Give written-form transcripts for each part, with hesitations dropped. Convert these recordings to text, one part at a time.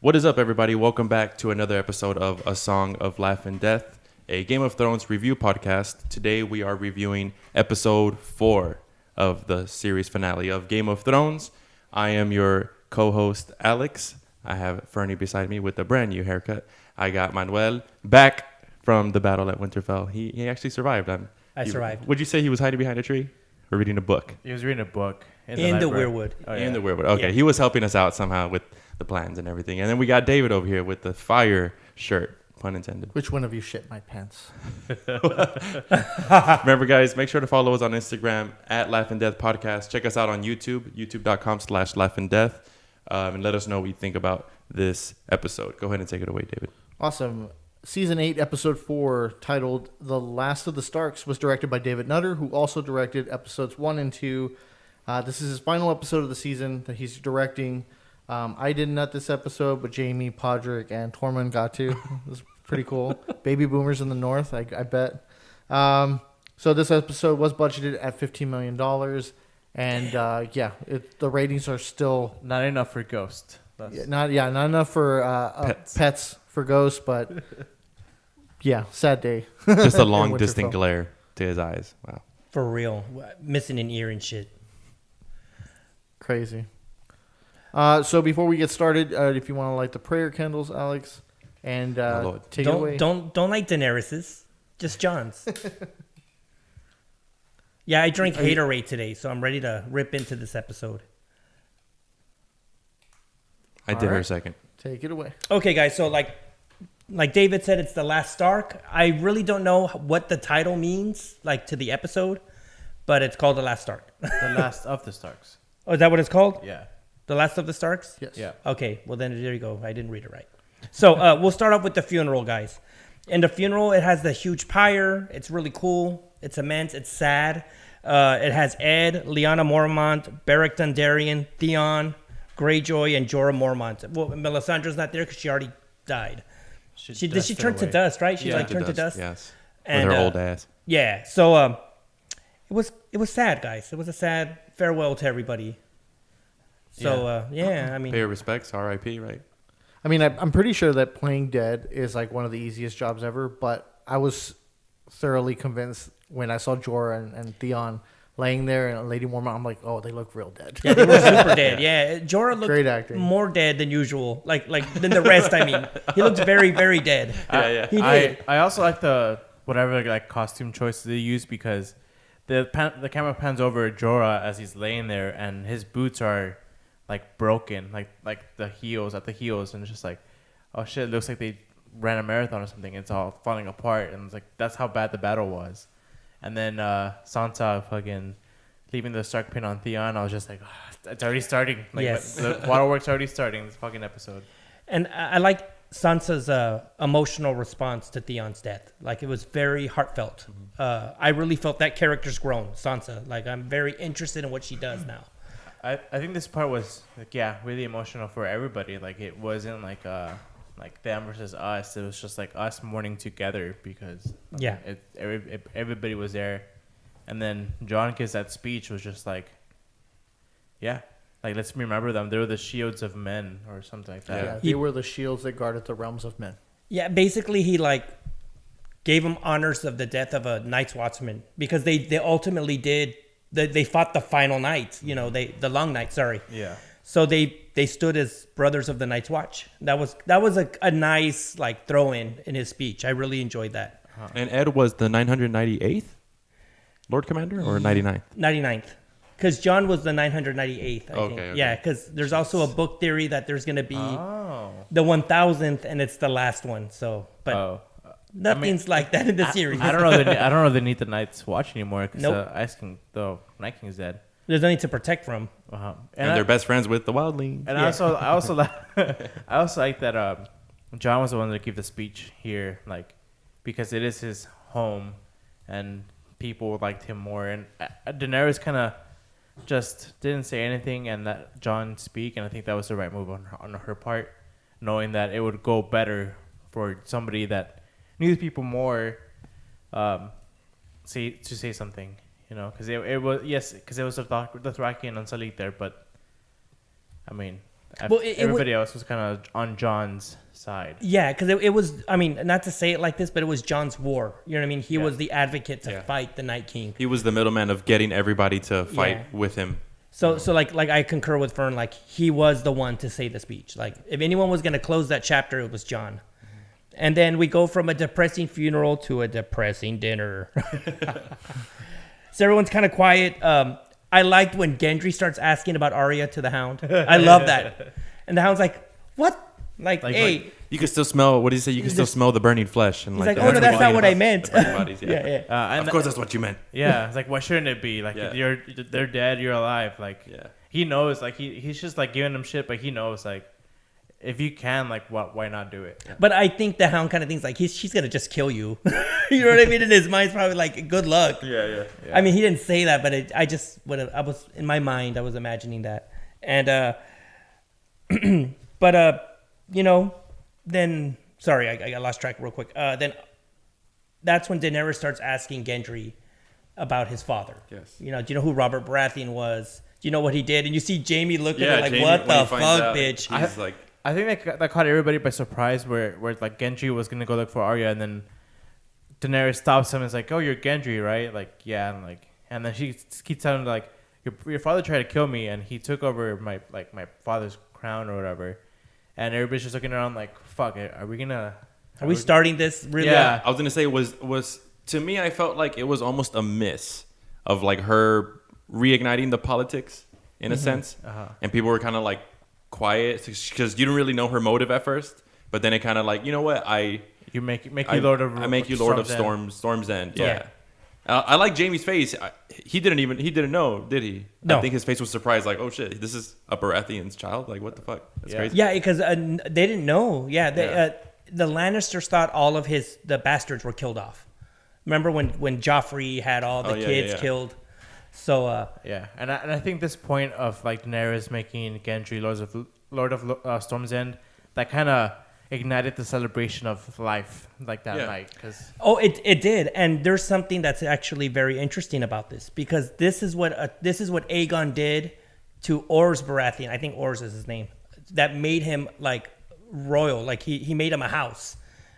What is up, everybody? Welcome back to another episode of A Song of Life and Death, a Game of Thrones review podcast. Today we are reviewing episode 4 of the series finale of Game of Thrones. I am your co-host, Alex. I have Fernie beside me with a brand new haircut. I got Manuel back from the battle at Winterfell. He actually survived. I survived. Would you say he was hiding behind a tree or reading a book? He was reading a book. In the weirwood. Oh, yeah. In the weirwood. Okay, He was helping us out somehow with the plans and everything. And then we got David over here with the fire shirt, pun intended. Which one of you shit my pants? Remember, guys, make sure to follow us on Instagram at Life and Death Podcast. Check us out on YouTube, youtube.com/lifeanddeath, and let us know what you think about this episode. Go ahead and take it away, David. Awesome. Season 8, Episode 4, titled The Last of the Starks, was directed by David Nutter, who also directed Episodes 1 and 2. This is his final episode of the season that he's directing. I didn't at this episode, but Jamie, Podrick, and Tormund got to. It was pretty cool. Baby boomers in the north, I bet. So this episode was budgeted at $15 million. And the ratings are still... Not enough for Ghost. Not enough for pets for Ghost, but yeah, sad day. Just a long, distant glare to his eyes. Wow. For real. Missing an ear and shit. Crazy. So before we get started, if you want to light the prayer candles, Alex, and take it away. Don't like Daenerys's, just John's. Yeah, I drank Haterade today, so I'm ready to rip into this episode. I did her a second. Take it away. Okay, guys, so like David said, it's The Last Stark. I really don't know what the title means, like, to the episode, but it's called The Last Stark. The Last of the Starks. Oh, is that what it's called? Yeah. The Last of the Starks? Yes. Yeah. Okay, well then there you go. I didn't read it right. So we'll start off with the funeral, guys. In the funeral, it has the huge pyre. It's really cool. It's immense. It's sad. It has Ed, Lyanna Mormont, Beric Dondarrion, Theon, Greyjoy, and Jorah Mormont. Well, Melisandre's not there because she already died. She turned to dust, right? She turned to dust. Yes. And, with her old ass. Yeah. So it was sad, guys. It was a sad farewell to everybody. So I mean, Pay your respects, R.I.P. Right? I mean, I'm pretty sure that playing dead is like one of the easiest jobs ever, but I was thoroughly convinced when I saw Jorah and Theon laying there and Lady Mormont. I'm like, oh, they look real dead. Yeah, they were super dead. Yeah, Jorah looked Great acting. more dead than usual. Like than the rest. I mean, he looked very, very dead. Yeah. He did. I also like the whatever like costume choices they use because the camera pans over Jorah as he's laying there and his boots are like broken, like the heels, and it's just like, oh shit, it looks like they ran a marathon or something. It's all falling apart, and it's like that's how bad the battle was. And then Sansa fucking leaving the Stark pin on Theon. I was just like, oh, it's already starting. Like, Yes. the waterworks already starting this fucking episode. And I like Sansa's emotional response to Theon's death. Like, it was very heartfelt. I really felt that character's grown, Sansa. Like, I'm very interested in what she does now. I think this part was like really emotional for everybody. Like it wasn't like them versus us. It was just like us mourning together because everybody was there. And then Jon gives that speech was just like let's remember them. They were the shields of men or something like that. Yeah, they were the shields that guarded the realms of men. Yeah, basically he like gave him honors of the death of a Night's Watchman because they ultimately did. They fought the final night, the long night. Sorry. Yeah. So they stood as brothers of the Night's Watch. That was a nice like throw in his speech. I really enjoyed that. And Ed was the 998th Lord Commander or 99th? 99th, because John was the 998th. I think. Okay. Yeah, because there's also a book theory that there's gonna be the 1000th and it's the last one. So, but. Nothing's like that in the series. I don't know. I don't know if they need the Night's Watch anymore because Nope. the Night King's dead. There's nothing to protect from. Uh-huh. And they're best friends with the Wildlings. And I also like that Jon was the one that gave the speech here, like because it is his home, and people liked him more. And Daenerys kind of just didn't say anything and let Jon speak, and I think that was the right move on her part, knowing that it would go better for somebody that knew people more, say something, because it was the Dothraki and Unsullied there, but I mean Well, Everybody else was kind of on John's side. Yeah, because it was, I mean, not to say it like this, but it was John's war. You know what I mean? He was the advocate to fight the Night King. He was the middleman of getting everybody to fight Yeah. with him. So like I concur with Fern. Like, he was the one to say the speech. Like, if anyone was going to close that chapter, it was John. And then we go from a depressing funeral to a depressing dinner. So everyone's kind of quiet. I liked when Gendry starts asking about Arya to the Hound. I love that. And the Hound's like, what? Like, hey. You can still smell. What did he say? You can still smell the burning flesh. And He's like, oh, no, that's not what I meant. The burning bodies, Yeah. And of course, that's what you meant. Yeah, it's like, why shouldn't it be? Like, they're dead, you're alive. Like, he knows. Like, he's just like giving them shit, but he knows, like, if you can, like, why not do it? But I think the Hound kind of thinks like she's gonna just kill you. You know what I mean? In his mind, it's probably like, good luck. Yeah. I mean, he didn't say that, but I was in my mind, I was imagining that. And you know, then sorry, I got lost track real quick. Then that's when Daenerys starts asking Gendry about his father. Yes. You know, do you know who Robert Baratheon was? Do you know what he did? And you see Jamie look at it like, Jamie, what when he the finds fuck, out, bitch? He's like, I think that caught everybody by surprise where like Gendry was gonna go look for Arya, and then Daenerys stops him and is like, "Oh, you're Gendry, right?" Like, yeah, and then she keeps telling him like, "Your father tried to kill me, and he took over my father's crown or whatever." And everybody's just looking around like, "Fuck it, are we starting this really?" Yeah. I was gonna say was to me, I felt like it was almost a miss of like her reigniting the politics in a sense, and people were kind of like quiet because you didn't really know her motive at first, but then it kind of like, you know what, you make you Lord of Storm's End. Yeah. I like Jamie's face. He didn't know, did he? No. I think his face was surprised, like, oh shit, this is a Baratheon's child. Like, what the fuck? That's crazy. Yeah, because they didn't know. Yeah, the Lannisters thought all of the bastards were killed off. Remember when Joffrey had all the kids killed? So and I think this point of like Daenerys making Gendry Lord of Storm's End, that kind of ignited the celebration of life like that night. It did, and there's something that's actually very interesting about this, because this is what Aegon did to Ors Baratheon. I think Ors is his name. That made him like royal. Like he made him a house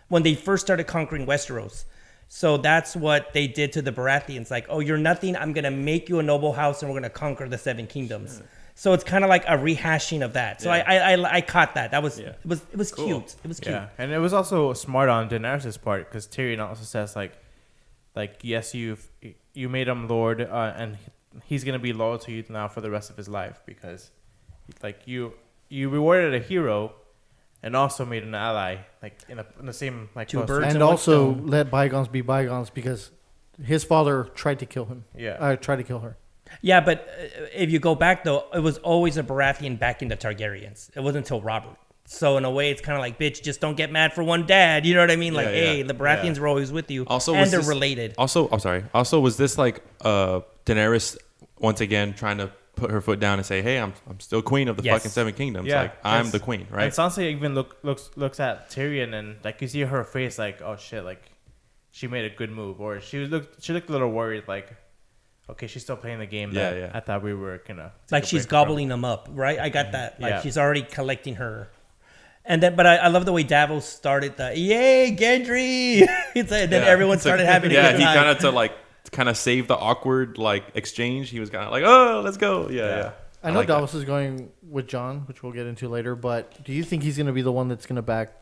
when they first started conquering Westeros. So that's what they did to the Baratheons. Like, oh, you're nothing. I'm going to make you a noble house, and we're going to conquer the Seven Kingdoms. Sure. So it's kind of like a rehashing of that. So I caught that. That was it was cool. Cute. It was cute. Yeah, and it was also smart on Daenerys' part, because Tyrion also says like yes, you made him lord, and he's going to be loyal to you now for the rest of his life, because like you rewarded a hero and also made an ally, like in the same like two birds, and also let bygones be bygones, because his father tried to kill him. Tried to kill her. Yeah, but if you go back though, it was always a Baratheon backing the Targaryens. It wasn't until Robert. So in a way, it's kind of like, bitch, just don't get mad for one dad. You know what I mean? Like, hey, the Baratheons were always with you, also, and they're related. Also, I'm sorry. Also, was this like Daenerys once again trying to put her foot down and say, "Hey, I'm still queen of the fucking Seven Kingdoms. Yeah, like I'm the queen, right?" And Sansa even looks at Tyrion, and like you see her face, like, oh shit, like she made a good move, or she looked a little worried, like, okay, she's still playing the game. I thought we were gonna like she's gobbling them up, right? I got that. Like she's already collecting her. And then, but I love the way Davos started the "Yay, Gendry!" Then everyone started having a good time. He kind of to save the awkward like exchange. He was kind of like, "Oh, let's go!" Yeah. I know like Davos is going with Jon, which we'll get into later. But do you think he's going to be the one that's going to back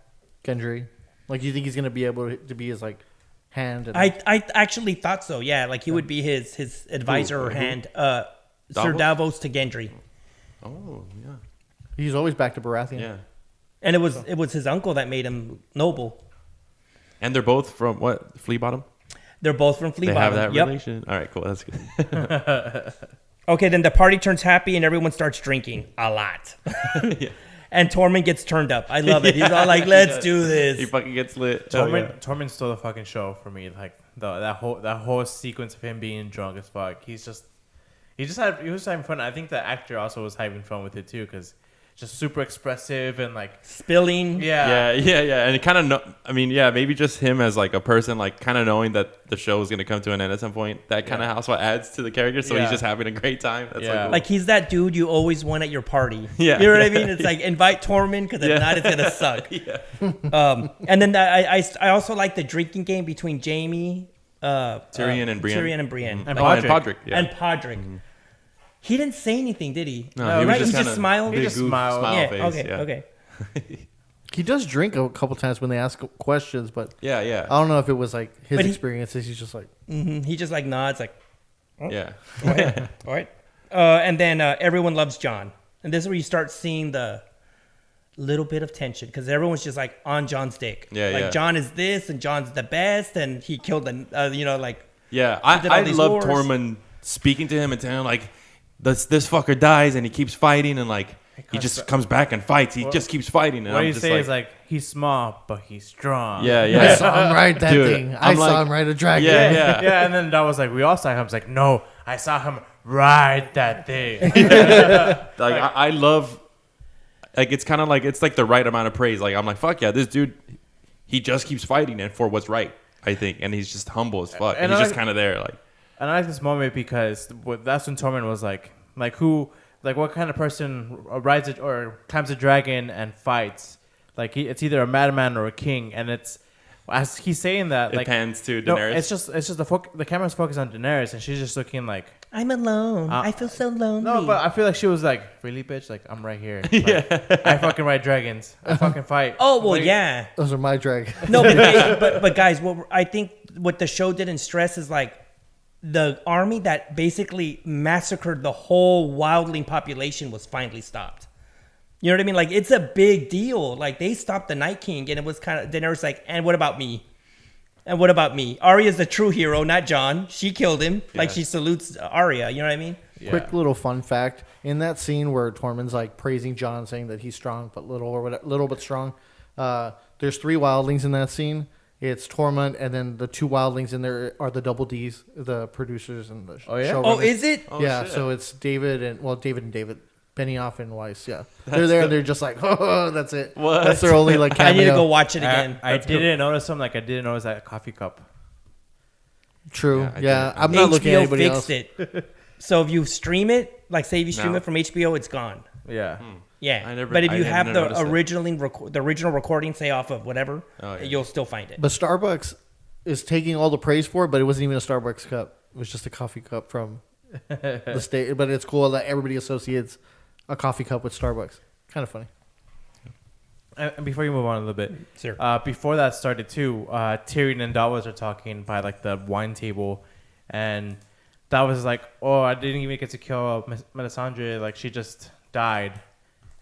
Gendry? Like, do you think he's going to be able to be his like hand? And I actually thought so. Yeah, like he would be his advisor or hand. Sir Davos to Gendry. Oh yeah. He's always back to Baratheon. Yeah. And it was his uncle that made him noble. And they're both from what? Flea Bottom? They're both from Flea Bottom. They have that yep. relation? All right, cool. That's good. Okay, then the party turns happy and everyone starts drinking a lot. And Tormund gets turned up. I love it. He's all like, let's do this. He fucking gets lit. Tormund stole the fucking show for me. Like that whole sequence of him being drunk as fuck. He was having fun. I think the actor also was having fun with it too, because just super expressive and like spilling. Yeah, and it kind of maybe just him as like a person, like kind of knowing that the show is gonna come to an end at some point. That kind of also adds to the character, so he's just having a great time. That's Like he's that dude you always want at your party. Yeah, you know what I mean. It's like invite Tormund because if not, it's gonna suck. And then I also like the drinking game between Jaime, Tyrion and Brienne, and Podrick, and Podrick. Mm-hmm. He didn't say anything, did he? No, he was He just smiled. He just smiled. Yeah. Face, Okay. He does drink a couple times when they ask questions, but yeah. I don't know if it was like his experiences. He's just like, he just like nods, like, yeah. Go ahead. All right. And then everyone loves Jon, and this is where you start seeing the little bit of tension because everyone's just like on Jon's dick. Jon is this, and Jon's the best, and he killed the, I love Tormund speaking to him and telling him like, this fucker dies and he keeps fighting and like he just comes back and fights. He just keeps fighting. And what I'm you just say is like he's small but he's strong. Yeah. I saw him ride that Dude, thing. I saw him ride a dragon. Yeah. And then that was like we all saw him. I was like, no, I saw him ride that thing. I love. Like it's kind of like it's like the right amount of praise. Like I'm like fuck yeah, this dude, he just keeps fighting and for what's right. I think, and he's just humble as fuck. And he's just kind of there like. And I like this moment because that's when Tormund was like what kind of person rides it or climbs a dragon and fights? Like it's either a madman or a king, and it's as he's saying that it pans to Daenerys. No, it's just the camera's focused on Daenerys, and she's just looking like I'm alone. I feel so lonely. No, but I feel like she was like, really, bitch? Like I'm right here. Like, I fucking ride dragons. I fucking fight. Oh well, yeah. Those are my dragons. No, but guys, I think what the show didn't stress is like. The army that basically massacred the whole wildling population was finally stopped. You know what I mean? Like, it's a big deal. Like, they stopped the Night King, and it was kind of... Daenerys like, and what about me? And what about me? Arya's the true hero, not Jon. She killed him. Yeah. Like, she salutes Arya. You know what I mean? Yeah. Quick little fun fact. In that scene where Tormund's, like, praising Jon, saying that he's strong but little, or whatever, little but strong, there's 3 wildlings in that scene. It's Tormund, and then the 2 wildlings in there are the Double Ds, the producers and the showrunners. Oh, is it? Yeah, shit. so it's David and Benioff and Weiss. Yeah, they're there. And they're just like, oh, that's it. What? That's their only like cameo. I need to go watch it again. I didn't notice them. Like I didn't notice that coffee cup. True. Yeah, I'm not looking at anybody fixed else. it. So if you stream it, like say if you stream it from HBO, it's gone. Yeah. Yeah, but if you have the original recording, say off of whatever, you'll still find it. But Starbucks is taking all the praise for it, but it wasn't even a Starbucks cup. It was just a coffee cup from the state. But it's cool that everybody associates a coffee cup with Starbucks. Kind of funny. And before you move on a little bit, sure. Before that started too, Tyrion and Davos are talking by like the wine table, and Davos is like, "Oh, I didn't even get to kill Melisandre. Like she just died."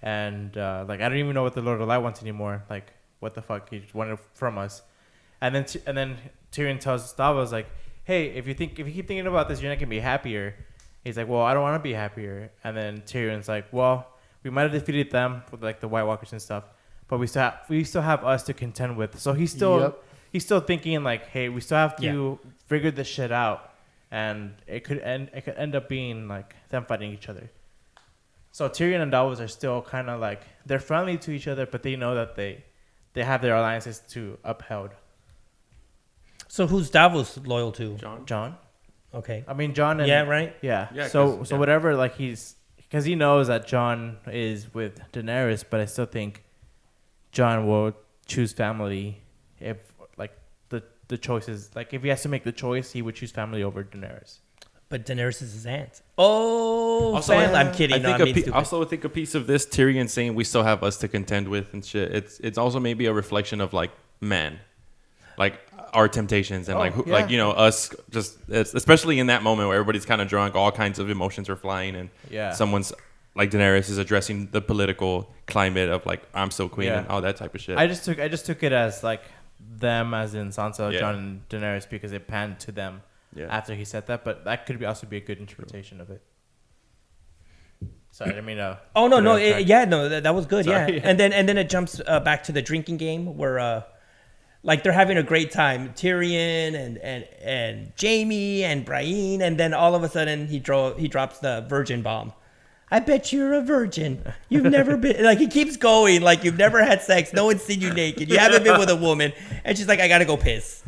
And like I don't even know what the Lord of Light wants anymore. Like what the fuck he wanted from us. And then Tyrion tells Davos like, hey, if you keep thinking about this, you're not gonna be happier. He's like, well, I don't want to be happier. And then Tyrion's like, well, we might have defeated them with like the White Walkers and stuff, but we still have us to contend with. So he's still thinking like, hey, we still have to figure this shit out, and it could end up being like them fighting each other. So Tyrion and Davos are still kind of like they're friendly to each other, but they know that they have their alliances to upheld. So who's Davos loyal to? Jon. Okay. I mean Jon. And, right. Yeah. So whatever, like because he knows that Jon is with Daenerys, but I still think Jon will choose family if like the choices, like if he has to make the choice, he would choose family over Daenerys. But Daenerys is his aunt. Oh, also, I'm kidding. I also think a piece of this Tyrion saying we still have us to contend with and shit. It's also maybe a reflection of like man, like our temptations and like you know us just especially in that moment where everybody's kind of drunk, all kinds of emotions are flying, and someone's like Daenerys is addressing the political climate of like I'm still queen and all that type of shit. I just took it as like them as in Sansa, Jon, and Daenerys because it panned to them. Yeah. After he said that, but that could also be a good interpretation of it. Sorry, I didn't mean to. Oh no, that was good. Sorry, yeah, and then it jumps back to the drinking game where, like they're having a great time, Tyrion and Jaime and Brienne, and then all of a sudden he drops the virgin bomb. I bet you're a virgin. You've never been, like, he keeps going, like, you've never had sex. No one's seen you naked. You haven't been with a woman. And she's like, I gotta go piss.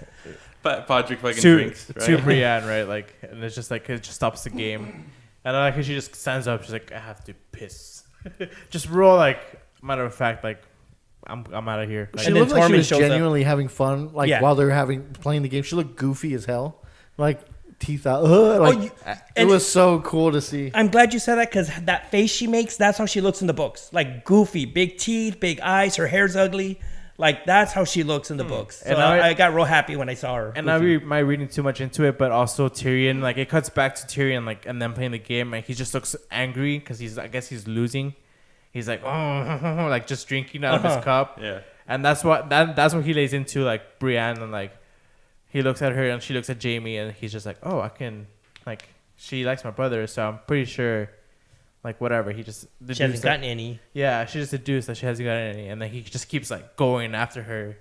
But Patrick fucking to drinks, right? to Brienne, right? Like, and it's just like it just stops the game, and I like how she just stands up. She's like, I have to piss. Just real like matter of fact, like I'm out of here. Like, She And then looked like she Tormund was shows up. genuinely having fun, like Yeah. while they were playing the game. She looked goofy as hell, like teeth out. Like it and- was so cool to see. I'm glad you said that because that face she makes, that's how she looks in the books. Like goofy, big teeth, big eyes, her hair's ugly. Like that's how she looks in the books. So And I got real happy when I saw her. and I might reading too much into it, but also Tyrion, like it cuts back to Tyrion, like and then playing the game, and he just looks angry because I guess he's losing. He's like, oh, like just drinking out of his cup. Yeah. And that's what he lays into, like Brienne, and like he looks at her and she looks at Jamie, and he's just like, oh, I can, like she likes my brother, so I'm pretty sure, like whatever. He just She hasn't gotten any. Yeah, she just deduced that she hasn't gotten any, and then he just keeps like going after her,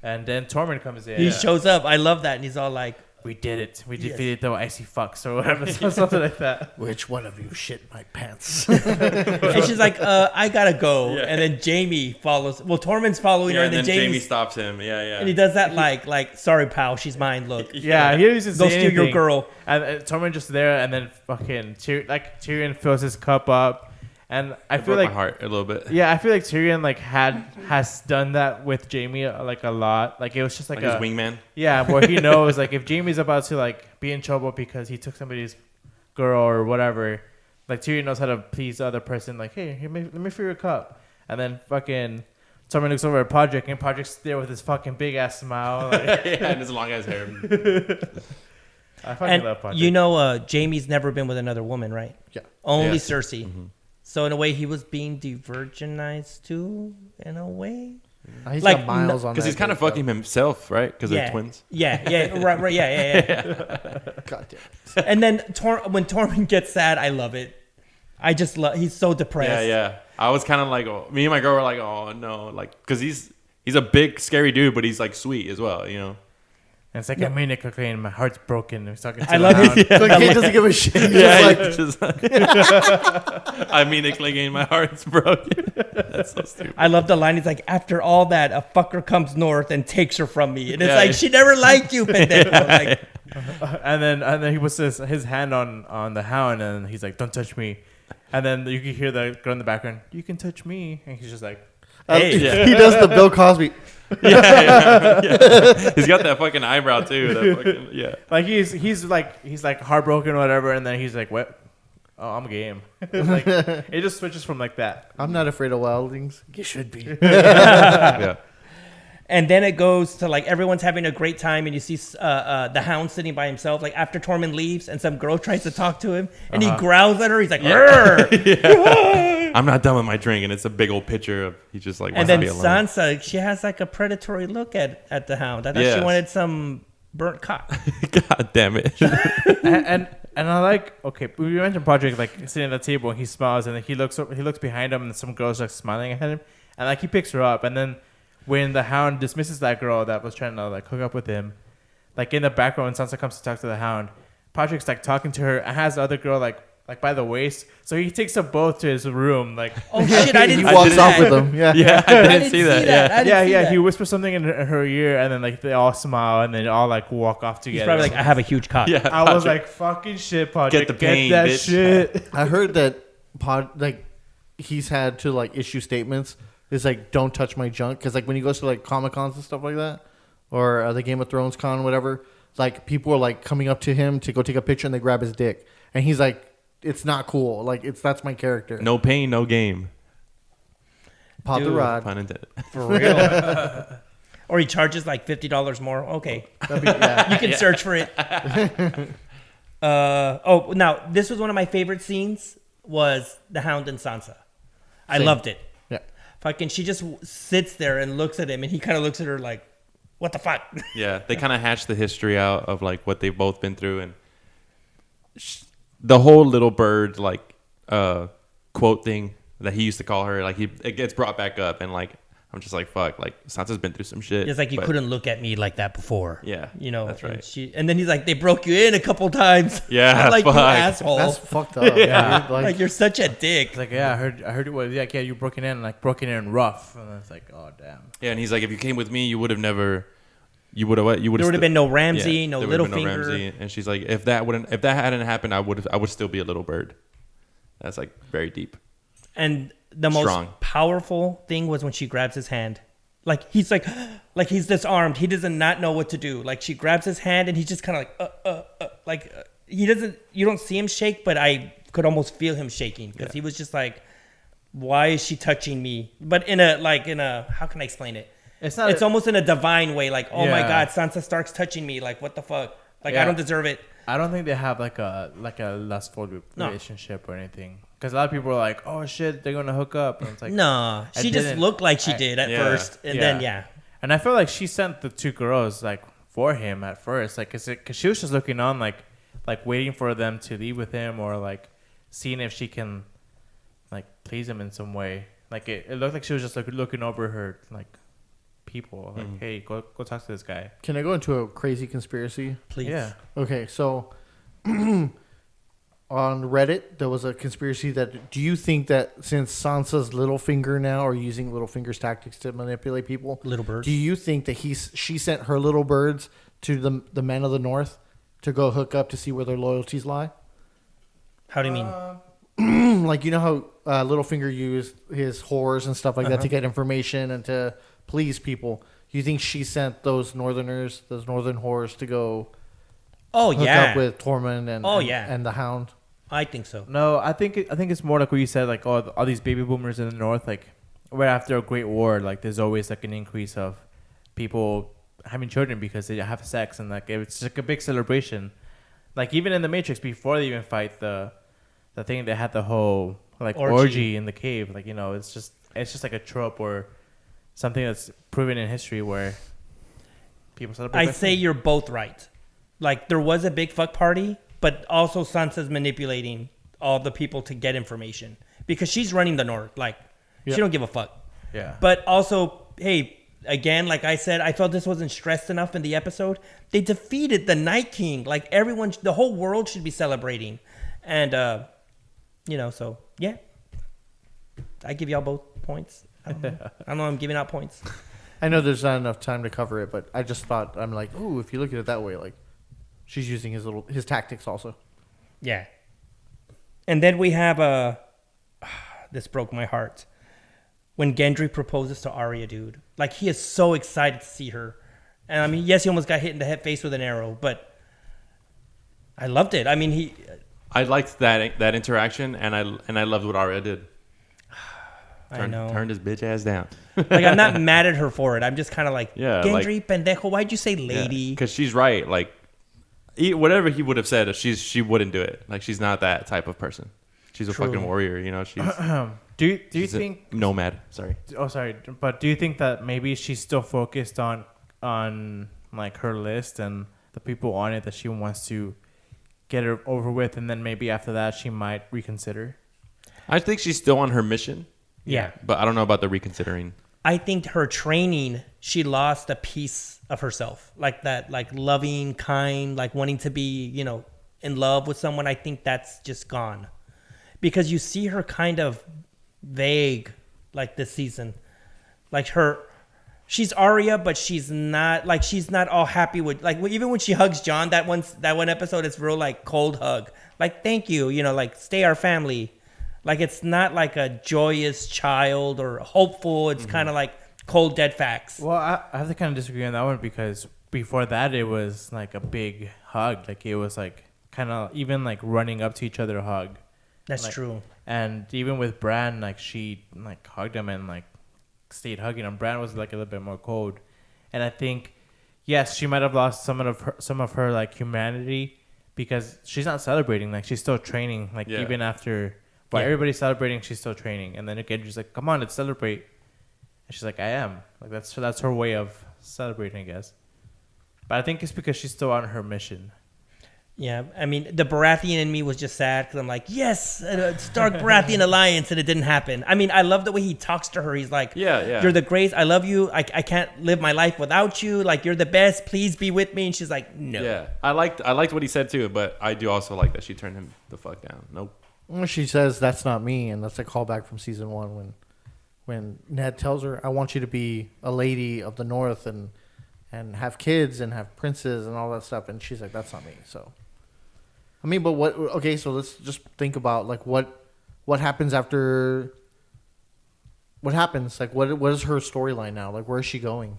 and then Tormund comes in. He shows up. I love that. And he's all like, We did it. We Yes. defeated the icy fucks or whatever, something like that. Which one of you shit my pants? and she's like, I gotta go. Yeah. And then Jamie follows. Well, Tormund's following her, Yeah, and then Jamie Jamie stops him. Yeah, yeah. and he does that like, sorry, pal, she's mine. Look, Yeah, he doesn't go say steal your anything. girl. And Tormund just there, and then fucking Tyrion fills his cup up, and I It feel broke like my heart a little bit. yeah, I feel like Tyrion like has done that with Jamie like a lot. Like it was just Like like, his a wingman. yeah, where he knows like if Jamie's about to like be in trouble because he took somebody's girl or whatever, like Tyrion knows how to please the other person. Like, hey, let me fill your cup, and then fucking Tormund looks over at Podrick, and Podrick's there with his fucking big ass smile. Like, Yeah, and his long ass hair. I fucking And love Podrick. you know, Jamie's never been with another woman, right? Yeah. Only Yes. Cersei. Mm-hmm. So in a way, he was being de-virginized too. In a way, He's Like, got miles on Because that he's kind of dick, fucking himself, right? Because yeah, they're twins. Yeah, right, yeah. though. God damn it. And then when Tormund gets sad, I love it. I just love. He's so depressed. Yeah, yeah. I was kind of like, oh, me and my girl were like, oh no, like, because he's a big scary dude, but he's like sweet as well, you know. And it's like, I mean it, cocaine. My heart's broken. He's talking to I the love hound. it. So he doesn't give a shit. He's Yeah, just like, I mean it, Clegane, my heart's broken. That's so stupid. I love the line. He's like, after all that, a fucker comes north and takes her from me, and it's Yeah, like yeah. she never liked you, pendejo. Like, And then he puts his hand on the hound, and he's like, don't touch me. And then you can hear the girl in the background, you can touch me. And he's just like, hey, Yeah. he does the Bill Cosby. Yeah. He's got that fucking eyebrow too. That fucking, yeah. like he's like heartbroken or whatever, and then he's like, what? Oh, I'm game. Like it just switches from like that. I'm not afraid of wildlings. You should be. Yeah. And then it goes to like everyone's having a great time, and you see the hound sitting by himself. Like after Tormund leaves, and some girl tries to talk to him, and he growls at her. He's like, "Rrr." I'm not done with my drink, and it's a big old picture of he just like And wants then to be alone. Sansa, she has like a predatory look at the hound. I thought Yes. she wanted some burnt cock. God damn it. and I like, okay, we mentioned Podrick like sitting at the table, and he smiles, and then he looks behind him, and some girl's like smiling at him, and like he picks her up, and then when the hound dismisses that girl that was trying to like hook up with him, like in the background, when Sansa comes to talk to the hound, Podrick's like talking to her and has the other girl like by the waist, so he takes them both to his room, like Oh shit! I didn't. He see walks that. off with them. Yeah. Yeah, I didn't see that. Yeah. I didn't see that. He whispers something in her ear, and then like they all smile, and then all like walk off He's together. probably like, I have a huge cock. Yeah. I was Podrick. like, fucking shit, Podrick, Get the pain, that bitch. shit. I heard that he's had to like issue statements. It's like, don't touch my junk, because like when he goes to like Comic Cons and stuff like that, or the Game of Thrones con, whatever, like people are like coming up to him to go take a picture, and they grab his dick, and he's like, it's not cool. Like that's my character. No pain, no game. Pop the Dude. rod. Pun intended. For real. Or he charges like $50 more. Okay, That'd be, yeah. you can search for it. Now this was one of my favorite scenes. Was the Hound and Sansa? I Same. loved it. Yeah. Fucking, she just sits there and looks at him, and he kind of looks at her like, "What the fuck?" Yeah, they kind of hatched the history out of like what they've both been through, and the whole little bird like quote thing that he used to call her, like it gets brought back up, and like I'm just like, fuck, like Sansa's been through some shit. It's like you but- couldn't look at me like that before. Yeah, You know, that's right. And then he's like, they broke you in a couple times. Yeah, like, you fuck. asshole. That's fucked up. Yeah. Dude. like, you're such a dick. It's like, yeah, I heard it was like, yeah, you broken in rough, and it's like, oh damn. Yeah, and he's like, if you came with me, you would have never. You would have what? You would. There would have been no Ramsey, no there would've been Littlefinger. Ramsey. And she's like, if that hadn't happened, I would still be a little bird. That's like very deep. And the most Strong. powerful thing was when she grabs his hand. Like he's he's disarmed. He doesn't not know what to do. Like she grabs his hand and he's just kind of like, he doesn't. You don't see him shake, but I could almost feel him shaking because he was just like, why is she touching me? But in a how can I explain it? It's not. It's almost in a divine way. Like, oh my Yeah. God, Sansa Stark's touching me. Like, what the fuck? Like, Yeah. I don't deserve it. I don't think they have like a lustful relationship or anything. Because a lot of people are like, oh shit, they're gonna hook up. And it's like, No, I she just didn't- looked like she I- did at Yeah. first, and then yeah. And I feel like she sent the two girls like for him at first, like, cause she was just looking on, like waiting for them to leave with him, or like seeing if she can like please him in some way. Like it looked like she was just like looking over her like people, like, hey, go talk to this guy. Can I go into a crazy conspiracy? Please. Yeah. Okay, so on Reddit, there was a conspiracy that, do you think that since Sansa's Littlefinger now are using Littlefinger's tactics to manipulate people, Little birds. do you think that she sent her little birds to the men of the North to go hook up to see where their loyalties lie? How do you mean? Like, you know how Littlefinger used his whores and stuff like that to get information and to please people. You think she sent those northern whores to go Oh hook yeah. up with Tormund and the Hound? I think so. No, I think it's more like what you said, like all these baby boomers in the North, like right after a Great War, like there's always like an increase of people having children because they have sex, and like it's like a big celebration. Like even in the Matrix, before they even fight the thing, they had the whole like orgy in the cave. Like, you know, it's just like a trope or something that's proven in history where people celebrate. I say you're both right. Like there was a big fuck party, but also Sansa's manipulating all the people to get information because she's running the North. Like she don't give a fuck. Yeah. But also, hey, again, like I said, I felt this wasn't stressed enough in the episode. They defeated the Night King. Like everyone, the whole world should be celebrating. And, you know, so yeah. I give y'all both points. I don't know. I'm giving out points. I know there's not enough time to cover it, but I just thought, I'm like, ooh, if you look at it that way, like she's using his tactics also. Yeah. And then we have this broke my heart. When Gendry proposes to Arya, dude. Like, he is so excited to see her. And, I mean, yes, he almost got hit in the face with an arrow, but I loved it. I mean, I liked that interaction, and I loved what Arya did. I know. Turned his bitch ass down. Like, I'm not mad at her for it. I'm just kind of like, Yeah, Gendry, pendejo, why'd you say lady? Because she's right. Like, whatever he would have said, she wouldn't do it. Like, she's not that type of person. She's a True. fucking warrior, you know. She's Do you she's a think nomad? Sorry. Oh, sorry. But do you think that maybe she's still focused on like her list and the people on it that she wants to get it over with, and then maybe after that she might reconsider? I think she's still on her mission. Yeah. But I don't know about the reconsidering. I think her training, she lost a piece of herself. Like that, like loving, kind, like wanting to be, you know, in love with someone. I think that's just gone. Because you see her kind of vague, like this season. Like she's Arya, but she's not all happy with, like, even when she hugs Jon, that one episode, it's real like cold hug. Like, thank you, you know, like stay our family. Like, it's not like a joyous child or hopeful. It's kind of like cold dead facts. Well, I have to kind of disagree on that one because before that it was like a big hug. Like it was like kind of even like running up to each other hug. That's Like, true. And even with Bran, like she like hugged him and like stayed hugging him. Bran was like a little bit more cold, and I think yes, she might have lost some of her like humanity because she's not celebrating. Like she's still training. Like even after while everybody's celebrating, she's still training. And then again, she's like, "Come on, let's celebrate." And she's like, "I am." Like that's her way of celebrating, I guess. But I think it's because she's still on her mission. Yeah, I mean, the Baratheon in me was just sad because I'm like, yes, Stark Baratheon alliance, and it didn't happen. I mean, I love the way he talks to her. He's like, Yeah. you're the greatest. I love you. I can't live my life without you. Like, you're the best. Please be with me. And she's like, no. Yeah, I liked what he said too, but I do also like that she turned him the fuck down. Nope. Well, she says that's not me, and that's a callback from season 1 when Ned tells her, "I want you to be a lady of the North and have kids and have princes and all that stuff," and she's like, "That's not me." So, I mean, but what? Okay, so let's just think about like what happens after. What happens? Like, what is her storyline now? Like, where is she going?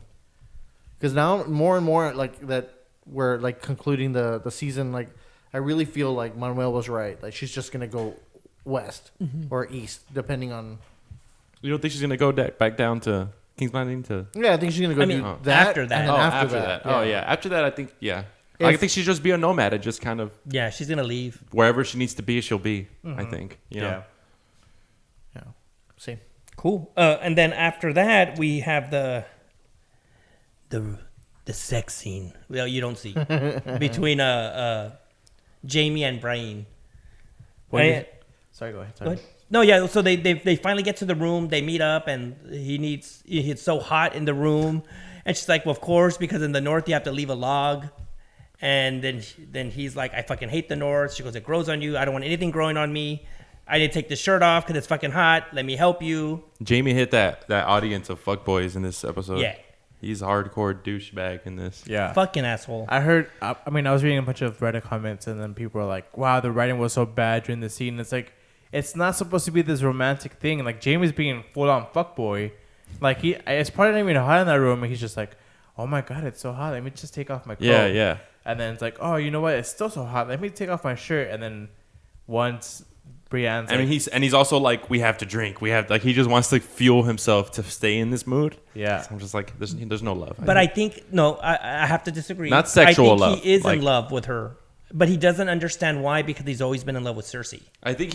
Because now more and more like that we're like concluding the season. Like, I really feel like Manuel was right. Like, she's just gonna go west or east, depending on. You don't think she's gonna go back down to King's Landing to? Yeah, I think she's gonna go do that after that. and then Oh, after that. Oh yeah, after that I think I think she'd just be a nomad and just kind of Yeah, she's going to leave. wherever she needs to be, she'll be. I think. You know? Yeah. See. Cool. And then after that, we have the sex scene. Well, you don't see between Jamie and Brian. Sorry, go ahead. Go ahead. No, yeah. So they finally get to the room. They meet up, and it's so hot in the room, and she's like, "Well, of course, because in the North you have to leave a log." And then he's like, "I fucking hate the North." She goes, "It grows on you. I don't want anything growing on me. I need to take the shirt off because it's fucking hot. Let me help you." Jamie hit that audience of fuckboys in this episode. Yeah. He's a hardcore douchebag in this. Yeah. Fucking asshole. I heard. I mean, I was reading a bunch of Reddit comments, and then people were like, "Wow, the writing was so bad during the scene." It's like, it's not supposed to be this romantic thing. Like, Jamie's being full on fuckboy. Like, it's probably not even hot in that room, and he's just like, "Oh my god, it's so hot. Let me just take off my coat." Yeah. And then it's like, "Oh, you know what? It's still so hot. Let me take off my shirt." And then once Brienne's I mean, he's also like, we have to drink. We have he just wants to fuel himself to stay in this mood. yeah. So I'm just like, there's no love. But I think I have to disagree. Not sexual I think love, he is like- in love with her, but he doesn't understand why because he's always been in love with Cersei. I think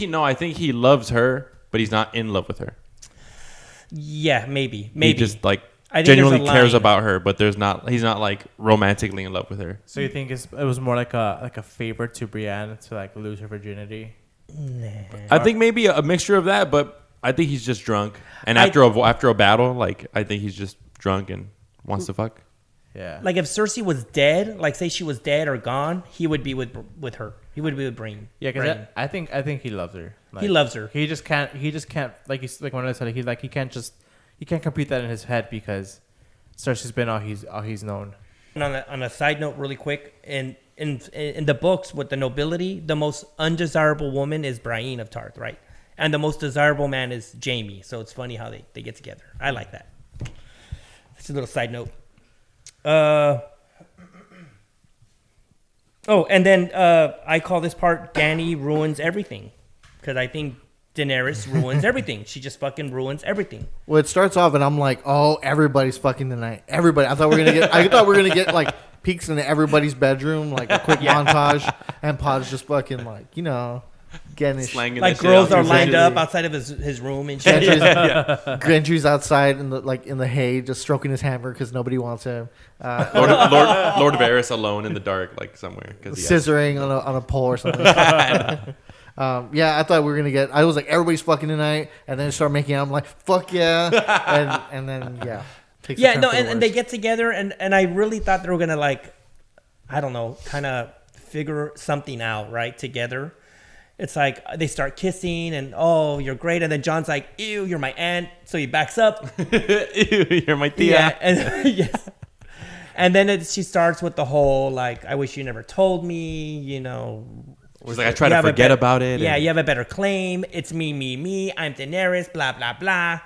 he loves her, but he's not in love with her. Yeah, maybe. He just like I think genuinely there's a cares line. about her, but he's not like romantically in love with her. So you think it was more like a favor to Brienne to like lose her virginity? I think maybe a mixture of that, but I think he's just drunk. And after a battle, like I think he's just drunk and wants to fuck. Yeah. Like if Cersei was dead, like say she was dead or gone, he would be with her. He would be with Brienne. Yeah, because I think he loves her. Like, He loves her. He just can't. Like when I said, he can't compute that in his head because Cersei's been all he's known. And on a side note, really quick, in the books with the nobility, the most undesirable woman is Brienne of Tarth, right? And the most desirable man is Jamie. So it's funny how they get together. I like that. It's a little side note. And then I call this part Dany ruins everything because I think Daenerys ruins everything. She just fucking ruins everything. Well, it starts off and I'm like, oh, everybody's fucking tonight. Everybody. I thought we were gonna get like peeks into everybody's bedroom, like a quick montage, and Pod's just fucking like, getting his Slanging Like that shit girls out are to lined his- up outside of his room and shit. Gendry's outside in the hay, just stroking his hammer because nobody wants him. Lord Varys alone in the dark, like somewhere. Scissoring on a pole or something. I thought we were gonna get. I was like, everybody's fucking tonight, and then start making out. I'm like, fuck yeah, and then takes a turn for the and they worse. get together, and I really thought they were gonna like, I don't know, kind of figure something out, right, together. It's like they start kissing, and oh, you're great, and then John's like, ew, you're my aunt, so he backs up. Ew, you're my tia. Yeah, and yes. And then she starts with the whole like, I wish you never told me, She's like, I try to forget about it. Yeah, and- you have a better claim. It's me. I'm Daenerys. Blah blah blah.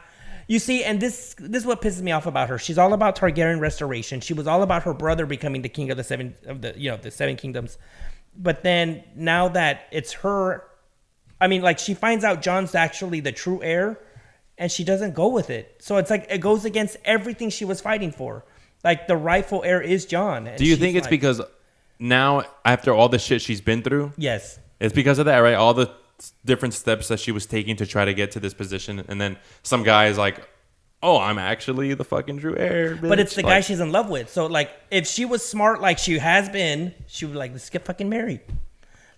You see, and this is what pisses me off about her. She's all about Targaryen restoration. She was all about her brother becoming the king of the seven kingdoms. But then now that it's her, I mean, like she finds out Jon's actually the true heir, and she doesn't go with it. So it's like it goes against everything she was fighting for. Like the rightful heir is Jon. Do you think it's because now after all the shit she's been through? Yes. It's because of that, right? All the different steps that she was taking to try to get to this position, and then some guy is like, oh, I'm actually the fucking true heir. But it's the bitch. guy Like, she's in love with. So like, if she was smart like she has been, she would like, let's get fucking married.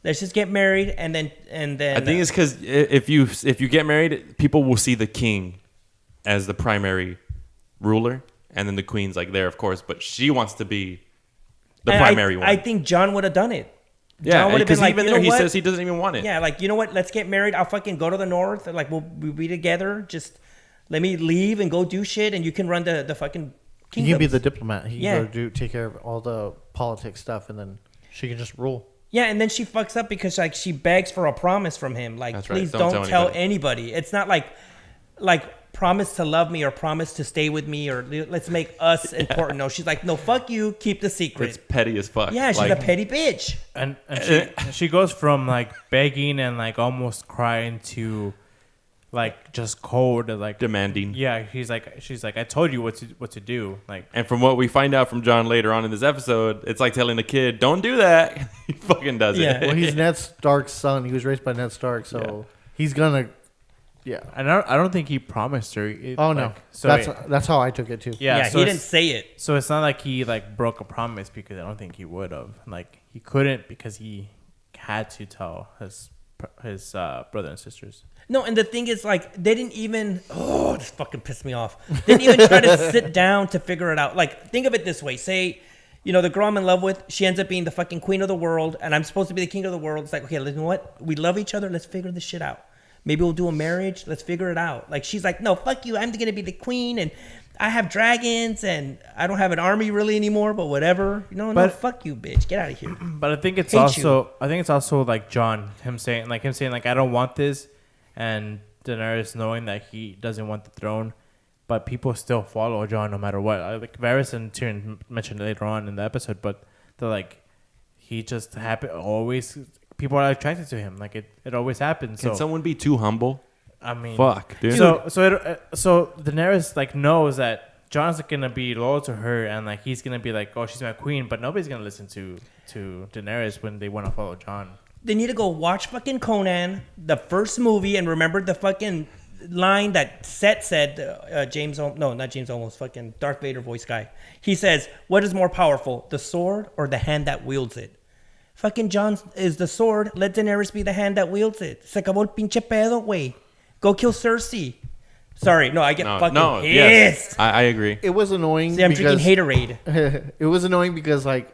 Let's just get married, and then. I think it's because if you get married, people will see the king as the primary ruler, and then the queen's like there, of course. But she wants to be the primary one. I think John would have done it. Yeah, John would have been because like, even you there, know he what? says he doesn't even want it. Yeah, like, you know what? Let's get married. I'll fucking go to the north. Like, we'll be together. Just let me leave and go do shit, and you can run the fucking He kingdom. can be the diplomat. He Yeah. can go take care of all the politics stuff, and then she can just rule. Yeah, and then she fucks up because like she begs for a promise from him. Like, That's right. please Don't don't tell tell anybody. It's not like promise to love me or promise to stay with me or let's make us important. No, she's like, no, fuck you. Keep the secret. It's petty as fuck. Yeah, she's like, a petty bitch. And she goes from like begging and like almost crying to like just cold and like demanding. yeah. She's like I told you what to do. Like, And from what we find out from John later on in this episode, it's like telling the kid, "Don't do that." He fucking does Yeah. it. Well, he's Ned Stark's son. He was raised by Ned Stark, so he's gonna. Yeah. and I don't think he promised her. Oh no. Like, so That's how I took it too. yeah. Yeah, so he it's- didn't say it. So it's not like he like broke a promise because I don't think he would have. Like he couldn't because he had to tell his brother and sisters. No, and the thing is, like, they didn't even. Oh, this fucking pissed me off. They didn't even try to sit down to figure it out. Like, think of it this way. Say, you know, the girl I'm in love with, she ends up being the fucking queen of the world, and I'm supposed to be the king of the world. It's like, okay, you know what? We love each other. Let's figure this shit out. Maybe we'll do a marriage. Let's figure it out. Like, she's like, no, fuck you. I'm going to be the queen, and I have dragons, and I don't have an army really anymore, but whatever. No, But- fuck you, bitch. Get out of here. But I think it's Hate also like John him saying like I don't want this, and Daenerys knowing that he doesn't want the throne, but people still follow John no matter what. Like Varys and Tyrion mentioned later on in the episode, but they're like he just always people are attracted to him. Like it always happens. Can So someone be too humble? I mean, Fuck, dude. So Daenerys like knows that John's gonna be loyal to her, and like he's gonna be like, oh, she's my queen, but nobody's gonna listen to Daenerys when they want to follow John. They need to go watch fucking Conan, the first movie, and remember the fucking line that Seth said, not James Olmos, fucking Darth Vader voice guy. He says, what is more powerful, the sword or the hand that wields it? Fucking Jon is the sword. Let Daenerys be the hand that wields it. Se acabó el pinche pedo, güey. Go kill Cersei. Sorry, no, I get fucking pissed. Yes, I agree. It was annoying. See, I'm because drinking Haterade. it was annoying because like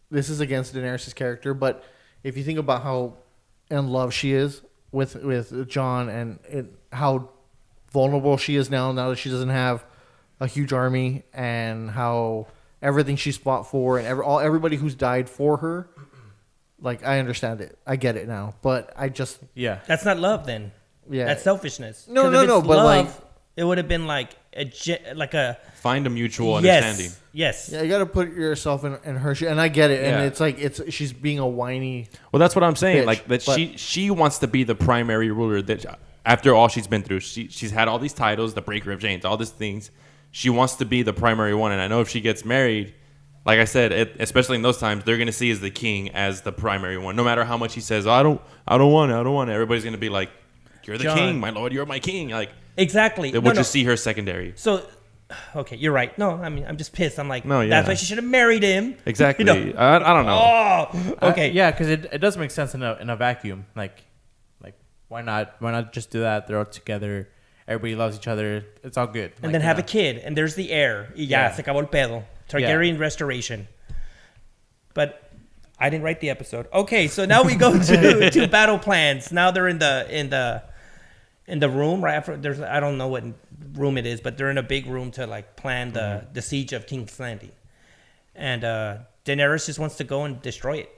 this is against Daenerys' character, but if you think about how in love she is with Jon and how vulnerable she is now that she doesn't have a huge army, and how everything she's fought for and everybody who's died for her, like I understand it, I get it now, but I just That's not love then. yeah That's selfishness. No, 'Cause no, if no, it's but, love, like- it would have been like a Find a mutual understanding. Yes. yeah, you got to put yourself in her shoes, and I get it, Yeah. and it's like she's being a whiny. Well, that's what I'm saying. Bitch, Like that, but- she wants to be the primary ruler. That after all she's been through, she's had all these titles, the Breaker of Chains, all these things. She wants to be the primary one, and I know if she gets married, like I said, especially in those times, they're gonna see as the king as the primary one. No matter how much he says, I don't want it. Everybody's gonna be like, you're the John. king, my lord. You're my king. Like Exactly. they will just see her secondary. So, okay, you're right. No, I mean, I'm just pissed. I'm like, No, yeah. that's why she should have married him. Exactly. You know? I don't know. Oh, okay. Yeah, because it does make sense in a vacuum. Like why not just do that? They're all together. Everybody loves each other. It's all good. And then have a kid, and there's the heir. Y ya, se acabó el pedo. Targaryen restoration. But I didn't write the episode. Okay, so now we go to battle plans. Now they're in the room right after. I don't know what room it is, but they're in a big room to like plan the siege of King's Landing. And Daenerys just wants to go and destroy it.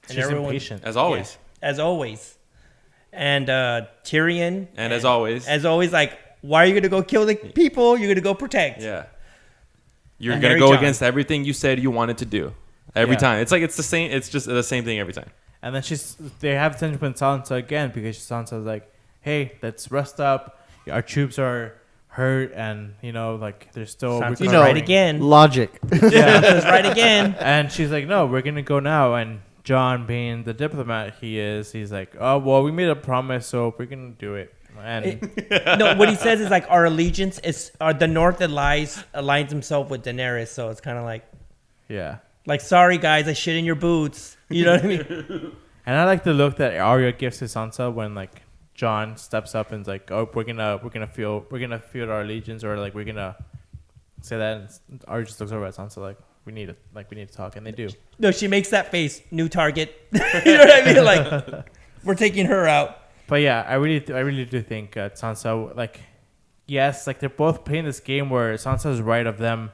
And She's impatient. As always. Yeah, as always. And Tyrion. And as always. As always, like, why are you going to go kill the people you're going to go protect? Yeah. You're And going to Harry go John. against everything you said you wanted to do. Every Yeah. time. It's like it's the same. It's just the same thing every time. And then they have tension with Sansa again because Sansa's like, hey, let's rest up. Our troops are hurt, and like they're still Sansa's know, right again. Logic. Sansa's right again. And she's like, no, we're gonna go now. And John, being the diplomat he's like, oh well, we made a promise, so we're gonna do it. And No, what he says is like our allegiance is the North aligns himself with Daenerys, so it's kind of yeah. like sorry guys, I shit in your boots. You know what I mean? And I like the look that Arya gives to Sansa when like Jon steps up and's like, "Oh, we're gonna feel our allegiance," or like we're gonna say that. And Arya just looks over at Sansa like, "We need to talk," and they do. No, she makes that face. New target. You know what I mean? Like we're taking her out. But yeah, I really do think Sansa, like, yes, like they're both playing this game where Sansa's right of them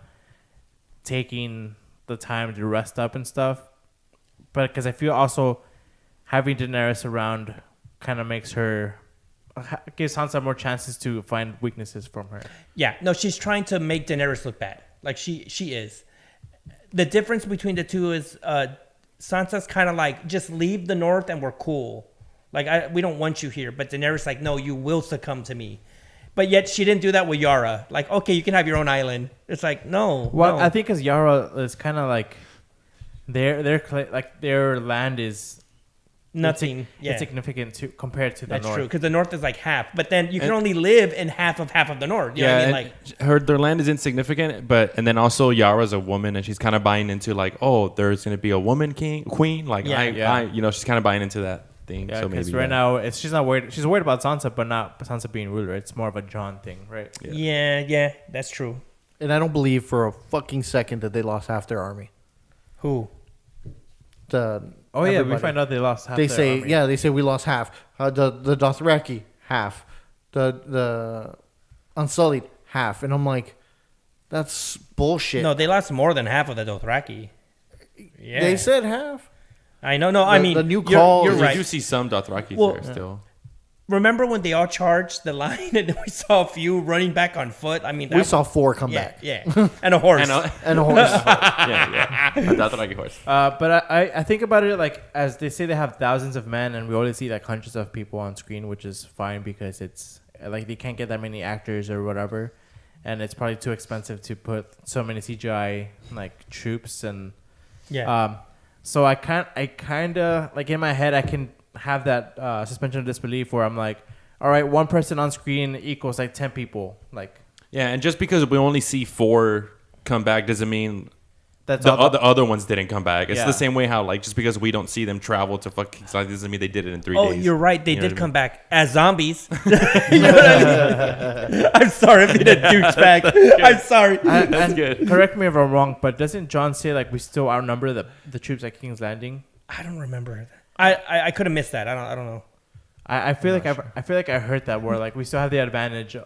taking the time to rest up and stuff. But because I feel also having Daenerys around kind of makes her, gives Sansa more chances to find weaknesses from her. Yeah, no, she's trying to make Daenerys look bad. Like she is. The difference between the two is Sansa's kind of like, just leave the North and we're cool. Like, we don't want you here. But Daenerys like, no, you will succumb to me. But yet she didn't do that with Yara. Like, okay, you can have your own island. It's like, no. Well, no. I think because Yara is kind of like, their land is Nothing. It's significant compared to the That's North. true, because the North is like half. But then you can only live in half of the North. You know what I mean? Like, their land is insignificant, and then also Yara's a woman, and she's kind of buying into like, oh, there's gonna be a woman queen. Like, she's kind of buying into that thing. Yeah, so because maybe right now she's not worried. She's worried about Sansa, but not Sansa being ruler. It's more of a Jon thing, right? Yeah, that's true. And I don't believe for a fucking second that they lost half their army. Who? We find out they lost half. They their say, army. yeah, they say we lost half. The Dothraki half, the Unsullied half, and I'm like, that's bullshit. No, they lost more than half of the Dothraki. Yeah, They said half. I know. No, I mean the new call. You're you right. do see some Dothraki Well, there still. Remember when they all charged the line and we saw a few running back on foot? I mean, We saw 4 come back. Yeah, and a horse. And a horse. yeah, a Dothraki horse. But I think about it like, as they say they have thousands of men, and we only see like hundreds of people on screen, which is fine because it's like they can't get that many actors or whatever, and it's probably too expensive to put so many CGI like troops and so I kind of like in my head I can have that suspension of disbelief where I'm like, all right, one person on screen equals like 10 people. Like, yeah, and just because we only see 4 come back doesn't mean that's the other ones didn't come back. It's Yeah. the same way how like just because we don't see them travel to fucking King's doesn't mean they did it in 3 Oh, days. you're right. They You know did what I come mean? back as zombies. You know what I mean? I'm sorry, I'm being a douchebag. I'm sorry. That's good. Correct me if I'm wrong, but doesn't John say like we still outnumber the troops at King's Landing? I don't remember that. I could have missed that. I don't know. I feel like I heard that where like we still have the advantage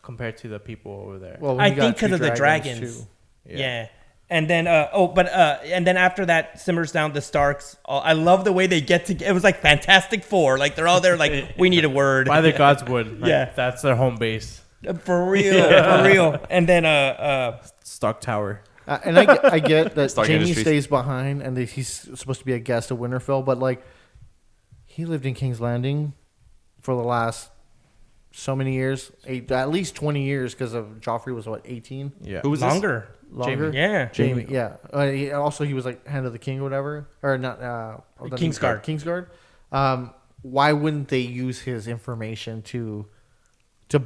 compared to the people over there. Well, I we got think because 2 of the dragons. too. Yeah. And then and then after that simmers down the Starks. I love the way they get to. It was like Fantastic Four. Like they're all there. Like we need a word. By the gods would. Like, Yeah. That's their home base. For real. And then Stark Tower. And I get that Stark Jamie Industries. stays behind and that he's supposed to be a guest of Winterfell, but like he lived in King's Landing for the last so many years, at least 20 years, because of Joffrey was what, 18? Yeah. Who was Longer. Yeah. Jamie, yeah. He was like Hand of the King or whatever, or not. Kingsguard. Kingsguard. Why wouldn't they use his information to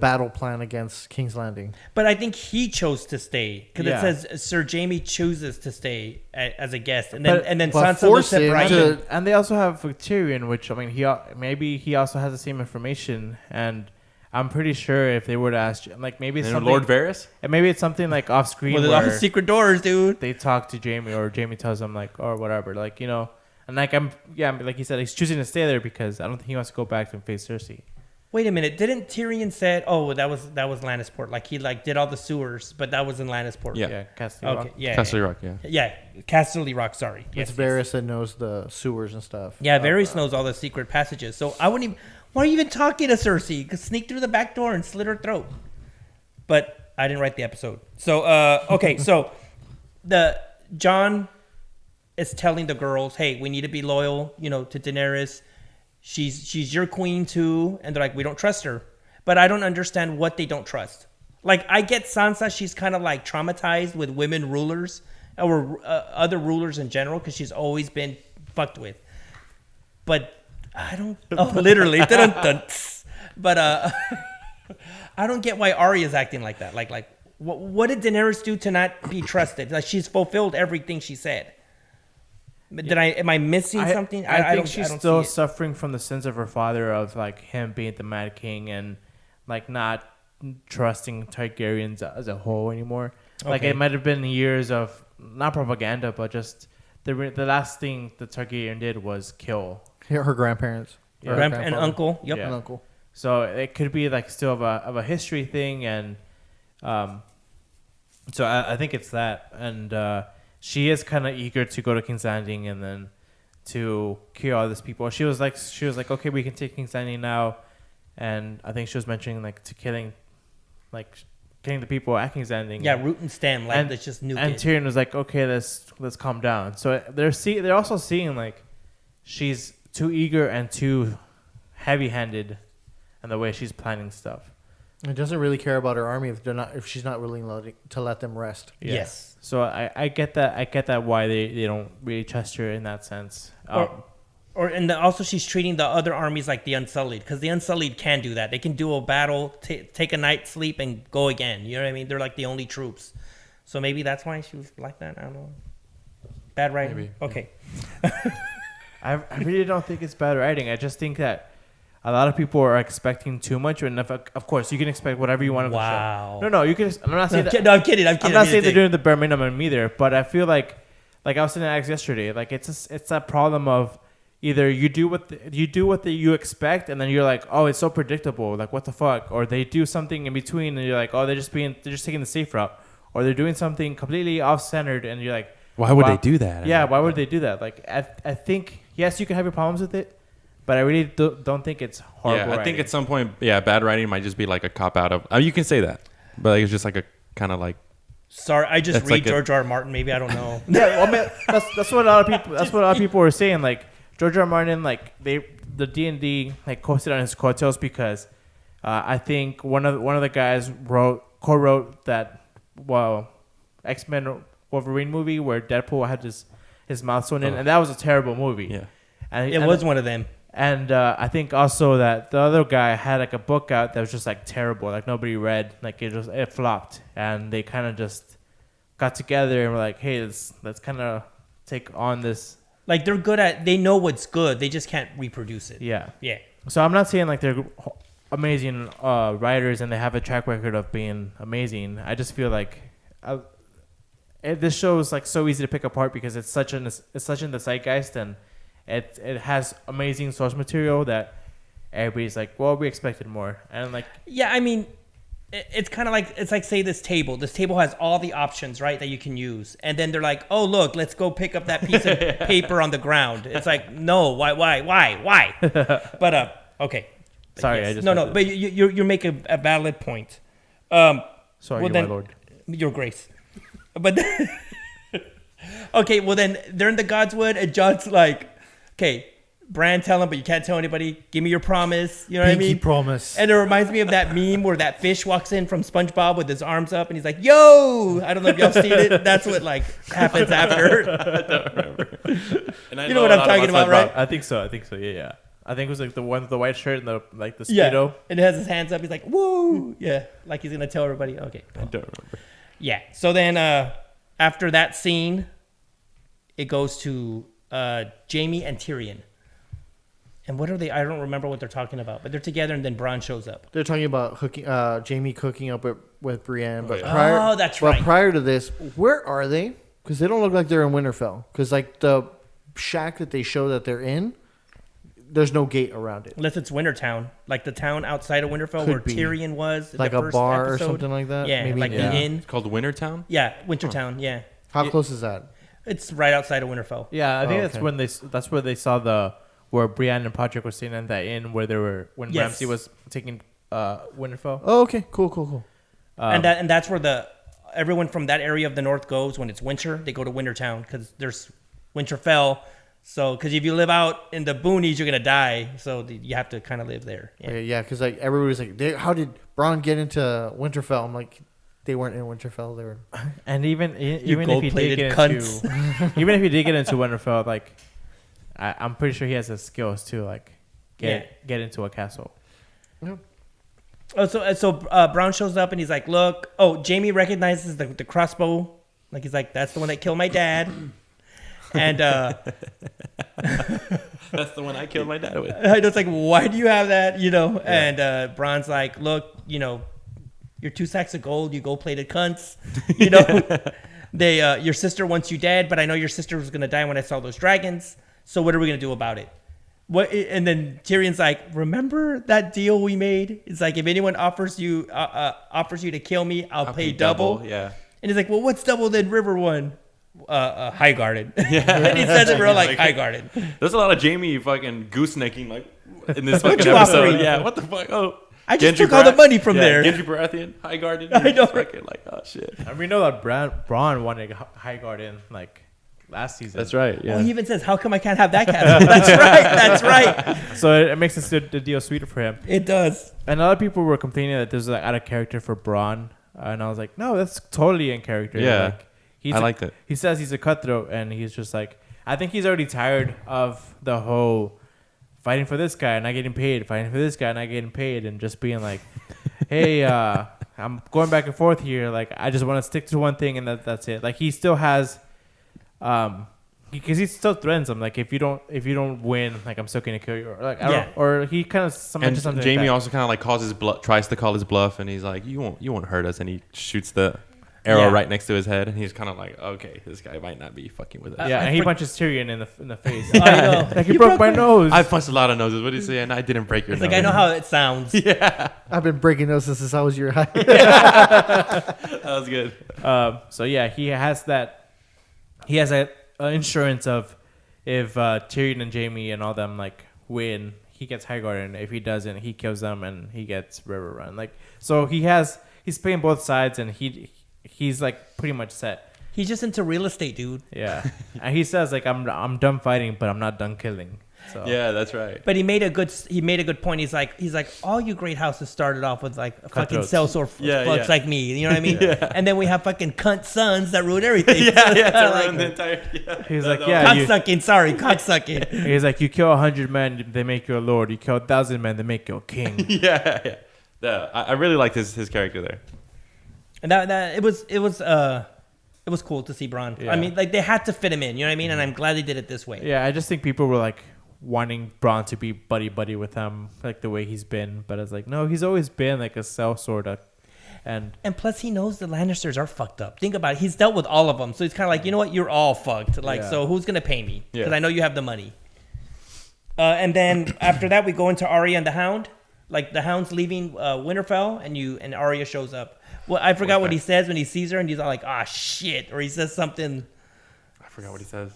battle plan against King's Landing? But I think he chose to stay because Yeah. it says Sir Jamie chooses to stay as a guest, and But- then but Sansa looks force at him Brian. And they also have Tyrion, which I mean, maybe he also has the same information, and I'm pretty sure if they were to ask, like maybe it's And something, Lord Varys? and maybe it's something like off screen Well, there's all where secret doors, dude. they talk to Jamie or Jamie tells them like or whatever, like you know, and like like he said, he's choosing to stay there because I don't think he wants to go back and face Cersei. Wait a minute, didn't Tyrion said? Oh, that was Lannisport. Like he did all the sewers, but that was in Lannisport. Yeah. Yeah, Castle Okay. Rock. Yeah. Castle Rock, yeah. Yeah. Casterly Rock. Sorry. It's Varys that knows the sewers and stuff. Yeah, Varys knows all the secret passages. So I wouldn't even. Why are you even talking to Cersei? You could sneak through the back door and slit her throat. But I didn't write the episode. So okay, so the Jon is telling the girls, "Hey, we need to be loyal, to Daenerys. She's your queen too." And they're like, "We don't trust her." But I don't understand what they don't trust. Like I get Sansa, she's kind of like traumatized with women rulers or other rulers in general because she's always been fucked with. But I don't. Oh, literally. But I don't get why Arya's acting like that. Like what did Daenerys do to not be trusted? Like she's fulfilled everything she said. Am I missing something? I think she's still see it. suffering from the sins of her father of like him being the Mad King and like not trusting Targaryens as a whole anymore. Like Okay. it might have been years of not propaganda, but just the last thing the Targaryen did was kill. Her grandparents. Yeah. Her And grandfather. uncle. Yep. Yeah. And uncle. So it could be like still of a history thing, and so I think it's that, and she is kind of eager to go to King's Landing and then to kill all these people. She was like, okay, we can take King's Landing now, and I think she was mentioning like to killing the people at King's Landing. Yeah, root and stem. Like let's just nuke And it. Tyrion was like, okay, let's calm down. So they're also seeing like she's too eager and too heavy-handed in the way she's planning stuff. It doesn't really care about her army if she's not willing to let them rest. Yeah. Yes. So I get that. I get that why they don't really trust her in that sense. Also she's treating the other armies like the Unsullied, because the Unsullied can do that. They can do a battle, take a night's sleep, and go again. You know what I mean? They're like the only troops. So maybe that's why she was like that. I don't know. Bad writing. Maybe. Okay. I really don't think it's bad writing. I just think that a lot of people are expecting too much, and of course you can expect whatever you want of the Wow. show. No, you can. I'm not saying that. No, I'm kidding. I'm not saying they're doing the bare minimum either, but I feel like I was saying to Alex yesterday, like it's that problem of either you do what you expect, and then you're like, oh, it's so predictable, like what the fuck, or they do something in between, and you're like, oh, they're just taking the safe route, or they're doing something completely off-centered, and you're like, Why would wow. they do that? Yeah, why would they do that? Like I think yes, you can have your problems with it, but I really don't think it's horrible. Yeah, I think writing. at some point, bad writing might just be like a cop out of. You can say that, but like, it's just like a kind of like. Sorry, I just That's read like George R. R. Martin. Maybe I don't know. Yeah, well, I mean, that's what a lot of people. That's what a lot of people were saying. Like George R. R. Martin, like the D&D like coasted on his coattails because I think one of the guys co-wrote that X-Men Wolverine movie where Deadpool had his mouth sewn in, and that was a terrible movie. Yeah. It was one of them. And I think also that the other guy had like a book out that was just like terrible, like nobody read, like it flopped, and they kind of just got together and were like, hey, let's kind of take on this. Like they know what's good. They just can't reproduce it. Yeah. Yeah. So I'm not saying like they're amazing writers and they have a track record of being amazing. I just feel like this show is like so easy to pick apart because it's such in the zeitgeist, and it has amazing source material that everybody's like, well, we expected more, and like Yeah, I mean, it's kind of like say this table. This table has all the options, right, that you can use, and then they're like, oh look, let's go pick up that piece of paper on the ground. It's like, no, why? But okay. But sorry, yes. I just no, but you make a valid point. Sorry, well, my lord. Your Grace. But okay, well then they're in the Godswood, and John's like, okay, Bran, tell him, but you can't tell anybody. Give me your promise. You know what I mean? Promise. And it reminds me of that meme where that fish walks in from SpongeBob with his arms up, and he's like, "Yo!" I don't know if y'all seen it. That's what like happens after. I don't remember. And I You know what I'm a lot talking about, right? I think so. Yeah. I think it was like the one with the white shirt and the Speedo. And it has his hands up. He's like, "Woo!" Yeah, like he's gonna tell everybody. Okay. I don't remember. Yeah. So then after that scene, it goes to Jaime and Tyrion. And what are they? I don't remember what they're talking about. But they're together, and then Bronn shows up. They're talking about Jaime cooking up with Brienne. But Oh, that's right. But prior to this, where are they? Because they don't look like they're in Winterfell. Because like the shack that they show that they're in, there's no gate around it. Unless it's Wintertown, like the town outside of Winterfell where be. Tyrion was. in Like the a first bar episode. or something like that? Yeah, Maybe like yeah. the inn. It's called Wintertown. Yeah, Wintertown. Yeah, How close is that? it's right outside of Winterfell. Yeah, I think Oh, okay. that's where they saw where Brienne and Patrick were staying in that inn when Yes. Ramsay was taking Winterfell. Oh, okay. Cool. And that's where everyone from that area of the north goes when it's winter. They go to Wintertown because there's Winterfell. So, because if you live out in the boonies, you're gonna die. So you have to kind of live there. Yeah. Yeah, because like everybody's like, how did Bronn get into Winterfell? I'm like, they weren't in Winterfell. They were. And even if you did gold-plated get cunts. into even if you did get into Winterfell, like I'm pretty sure he has the skills to like get into a castle. Yep. Oh, so Brown shows up and he's like, look. Oh, Jamie recognizes the crossbow. Like he's like, that's the one that killed my dad. And That's the one I killed my dad with. I was like, why do you have that? You know. Yeah. And Braun's like, look, you know, you're 2 sacks of gold. You gold-plated cunts. You know, your sister wants you dead, but I know your sister was gonna die when I saw those dragons. So what are we gonna do about it? What? And then Tyrion's like, remember that deal we made? It's like, if anyone offers you to kill me, I'll pay double. Yeah. And he's like, well, what's double than River one? High guarded. Yeah. And he says it real like high guarded. There's a lot of Jamie fucking goosenecking like in this What fucking you episode. offering? Yeah, what the fuck? Oh, I just took all the money from there. Gendry Baratheon, high guarded. I know. Fucking like, oh shit. And we know that Braun wanted High Garden like last season. That's right. Yeah. Well, he even says, how come I can't have that castle? That's right. That's right. So it makes the deal sweeter for him. It does. And a lot of people were complaining that this was like out of character for Braun. And I was like, no, that's totally in character. Yeah. Like, I liked it. He says he's a cutthroat, and he's just like, I think he's already tired of the whole fighting for this guy and not getting paid, fighting for this guy and not getting paid, and just being like, hey, I'm going back and forth here. Like, I just want to stick to one thing, and that's it. Like, he still has, because he still threatens him. Like, if you don't win, like, I'm still gonna kill you. Or like, or he kind of And something. Jamie like that. also kind of like tries to call his bluff, and he's like, you won't hurt us, and he shoots the arrow right next to his head, and he's kind of like, okay, this guy might not be fucking with us. And he punches Tyrion in the face. I know. Like, he broke my nose. I punched a lot of noses. What did he say? And I didn't break your It's nose. like, I know how it sounds. Yeah, I've been breaking noses since I was your height. that was good. So yeah, he has that. He has that insurance of if Tyrion and Jamie and all them like win, he gets Highgarden. And if he doesn't, he kills them and he gets River Run. Like, so he's playing both sides, and he's like pretty much set. He's just into real estate, dude. Yeah, and he says like, I'm done fighting, but I'm not done killing. So Yeah, that's right. But he made a good point. He's like, all you great houses started off with like fucking Cutthroats. sellsword fucks yeah. like me. You know what I mean? And then we have fucking cunt sons that ruin everything. Yeah, So it's kinda to like, ruin the entire. Yeah. he's like, cock sucking. he's like, you kill 100 men, they make you a lord. You kill 1,000 men, they make you a king. Yeah. I really liked his character there. And that it was cool to see Bronn. Yeah. I mean, like they had to fit him in. You know what I mean? And I'm glad they did it this way. Yeah, I just think people were like wanting Bronn to be buddy with him, like the way he's been. But it's like, no, he's always been like a sellsword. And plus, he knows the Lannisters are fucked up. Think about it. He's dealt with all of them. So he's kind of like, you know what? You're all fucked. Like, Yeah. so who's going to pay me? Because Yeah. I know you have the money. And then after that, we go into Arya and the Hound. Like, the Hound's leaving Winterfell, and Arya shows up. Well, I forgot what he says when he sees her, and he's all like, ah, shit. Or he says something. I forgot what he says.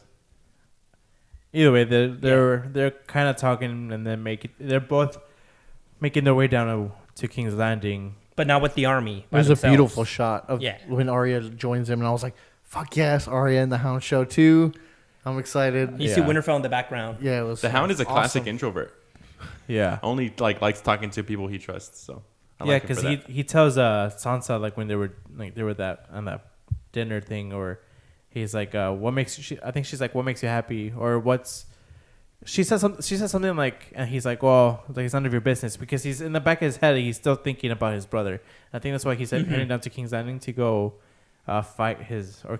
either way, they're kind of talking, and then they're both making their way down to King's Landing. But not with the army. by There's a themselves. beautiful shot of when Arya joins him, and I was like, fuck yes, Arya and the Hound show too. I'm excited. You see Winterfell in the background. Yeah, it was. The Hound is a classic awesome. introvert. Yeah. Only likes talking to people he trusts. So I Yeah, like him because for that. he tells Sansa like when they were that on that dinner thing, or he's like, what makes you? I think she's like, what makes you happy, or what's? She says something like, and he's like, well, like it's none of your business, because he's in the back of his head, he's still thinking about his brother. I think that's why he said heading down to King's Landing to go fight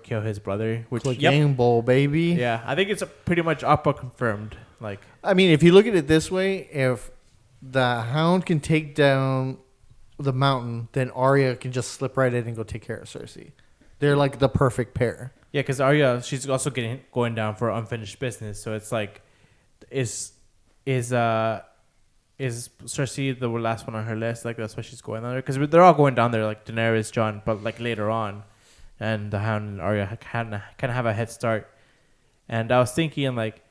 kill his brother. Which Game Bowl, baby. yeah, I think it's pretty much Appa confirmed. Like, I mean, if you look at it this way, if the Hound can take down the mountain, then Arya can just slip right in and go take care of Cersei. They're like the perfect pair. yeah, because Arya, she's also going down for unfinished business, so it's like, is Cersei the last one on her list? Like, that's why she's going down there, because they're all going down there, like Daenerys, Jon, but like later on, and the Hound and Arya kind of have a head start. And I was thinking, like,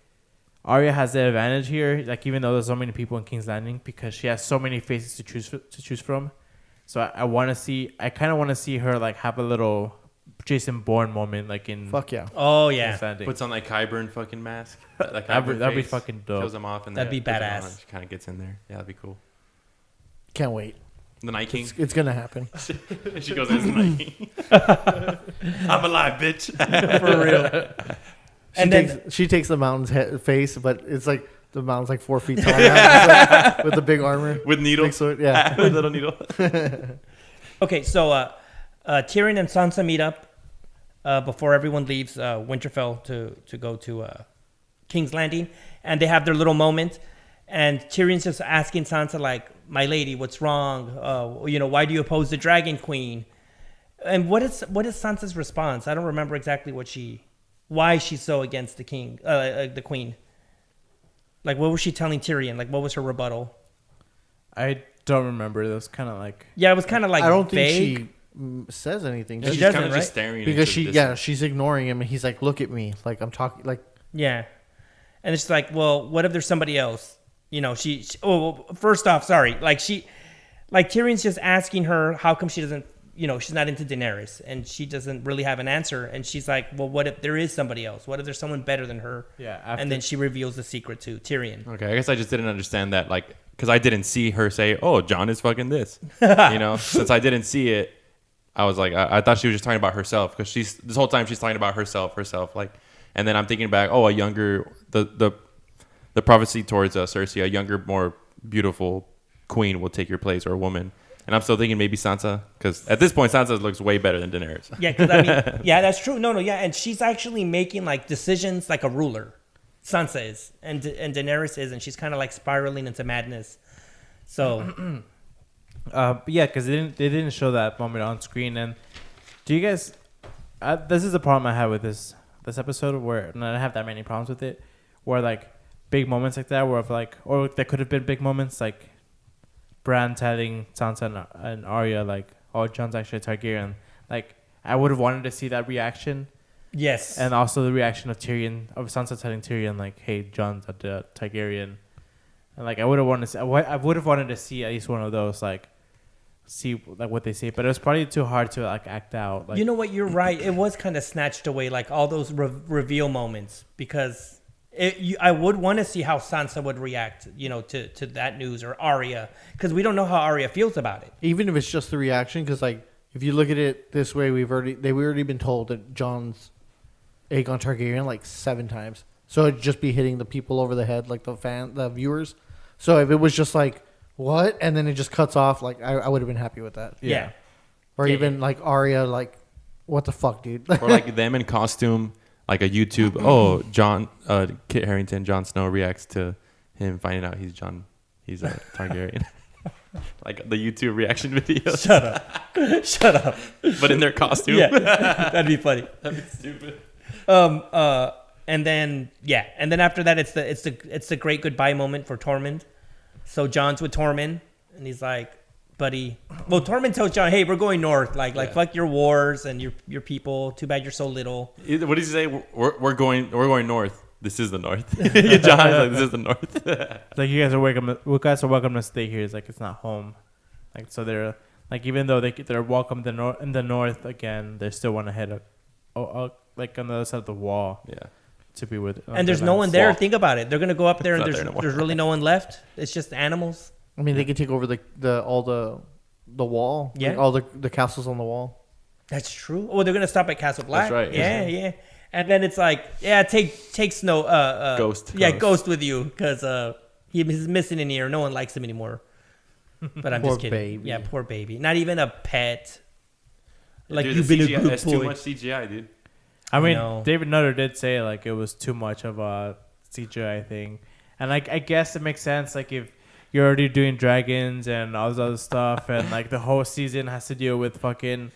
Arya has the advantage here, like, even though there's so many people in King's Landing, because she has so many faces to choose from. So I kind of want to see her like have a little Jason Bourne moment, like in Fuck yeah. Oh, King's yeah. Landing. Puts on like Qyburn fucking mask. Like That'd be fucking dope. Kills him off and That'd be badass. She kind of gets in there. Yeah, that'd be cool. Can't wait. The Night King. It's going to happen. She goes, "It's the Night King." I'm alive, bitch. For real. And then She takes the mountain's face, but it's like The mountain's like 4 feet tall now, with the big armor. With needles. Big sword, yeah. With little needle. Okay, so Tyrion and Sansa meet up before everyone leaves Winterfell to go to King's Landing, and they have their little moment. And Tyrion's just asking Sansa, like, "My lady, what's wrong? Why do you oppose the Dragon Queen?" And what is Sansa's response? I don't remember exactly why she's so against the king, the queen. Like, what was she telling Tyrion? Like, what was her rebuttal? I don't remember. It was kind of like... Yeah, it was kind of like I don't vague. think she says anything. She She's doesn't, kind of right? just staring Because into the distance. she's ignoring him, and he's like, "Look at me, like I'm talking." Like, Yeah. And it's like, well, what if there's somebody else? First off, sorry. Like Tyrion's just asking her how come she doesn't, she's not into Daenerys, and she doesn't really have an answer. And she's like, well, what if there is somebody else? What if there's someone better than her? Yeah. And then she reveals the secret to Tyrion. Okay, I guess I just didn't understand that, like, because I didn't see her say, "Oh, Jon is fucking this." Since I didn't see it, I was like, I thought she was just talking about herself, because this whole time she's talking about herself, like, and then I'm thinking back, a younger the prophecy towards Cersei, a younger, more beautiful queen will take your place, or a woman. And I'm still thinking maybe Sansa, because at this point Sansa looks way better than Daenerys. Yeah, because yeah, that's true. No, yeah, and she's actually making like decisions like a ruler. Sansa is, and Daenerys is, and she's kind of like spiraling into madness. So, but yeah, because they didn't show that moment on screen. And do you guys? This is a problem I have with this episode, where and I don't have that many problems with it, where like big moments like that, where or there could have been big moments like Bran telling Sansa and Arya like, "Oh, Jon's actually a Targaryen." Like, I would have wanted to see that reaction. yes. And also the reaction of Sansa telling Tyrion like, "Hey, Jon's a Targaryen," and like I would have wanted to see at least one of those, like see like what they say, but it was probably too hard to like act out. Like, You know what? You're right. It was kind of snatched away, like all those reveal moments, because I would want to see how Sansa would react, to that news, or Arya, because we don't know how Arya feels about it. even if it's just the reaction, because like if you look at it this way, we've already been told that Jon's Aegon Targaryen like 7 times, so it'd just be hitting the people over the head, like the viewers. So if it was just like, what, and then it just cuts off, like I would have been happy with that. Yeah. Or Yeah, even like Arya, like, what the fuck, dude? Or like them in costume, like a YouTube. Kit Harington, Jon Snow reacts to him finding out he's a Targaryen. Like the YouTube reaction videos. Shut up. But in their costume. Yeah, that'd be funny. That'd be stupid. And then after that, it's the great goodbye moment for Tormund. So Jon's with Tormund, and he's like, "Buddy," well, Tormund tells Jon, "Hey, we're going north. Like fuck your wars and your people. Too bad you're so little." What does he say? We're going north. This is the north. Jon's like, this is the north. like you guys are welcome to stay here. It's like it's not home. Like, so they're like, even though they're welcome in the north again, they still want to head like on the other side of the wall. Yeah. To be with. And there's no one there. Think about it. They're gonna go up there, and It's not there no more. there's really no one left. It's just animals. I mean, they could take over all the wall, Yeah. like all the castles on the wall. That's true. Oh, they're gonna stop at Castle Black. That's right. Yeah. And then it's like, yeah, take Snow. Ghost. Yeah, Ghost with you, because he's missing in here. No one likes him anymore. But I'm Poor just kidding. baby. Yeah, poor baby. Not even a pet. Like, Dude, you've the been a CGI, good It's boy. too much CGI, dude. I mean, No. David Nutter did say like it was too much of a CGI thing, and like I guess it makes sense. Like if you're already doing dragons and all this other stuff, and like the whole season has to deal with fucking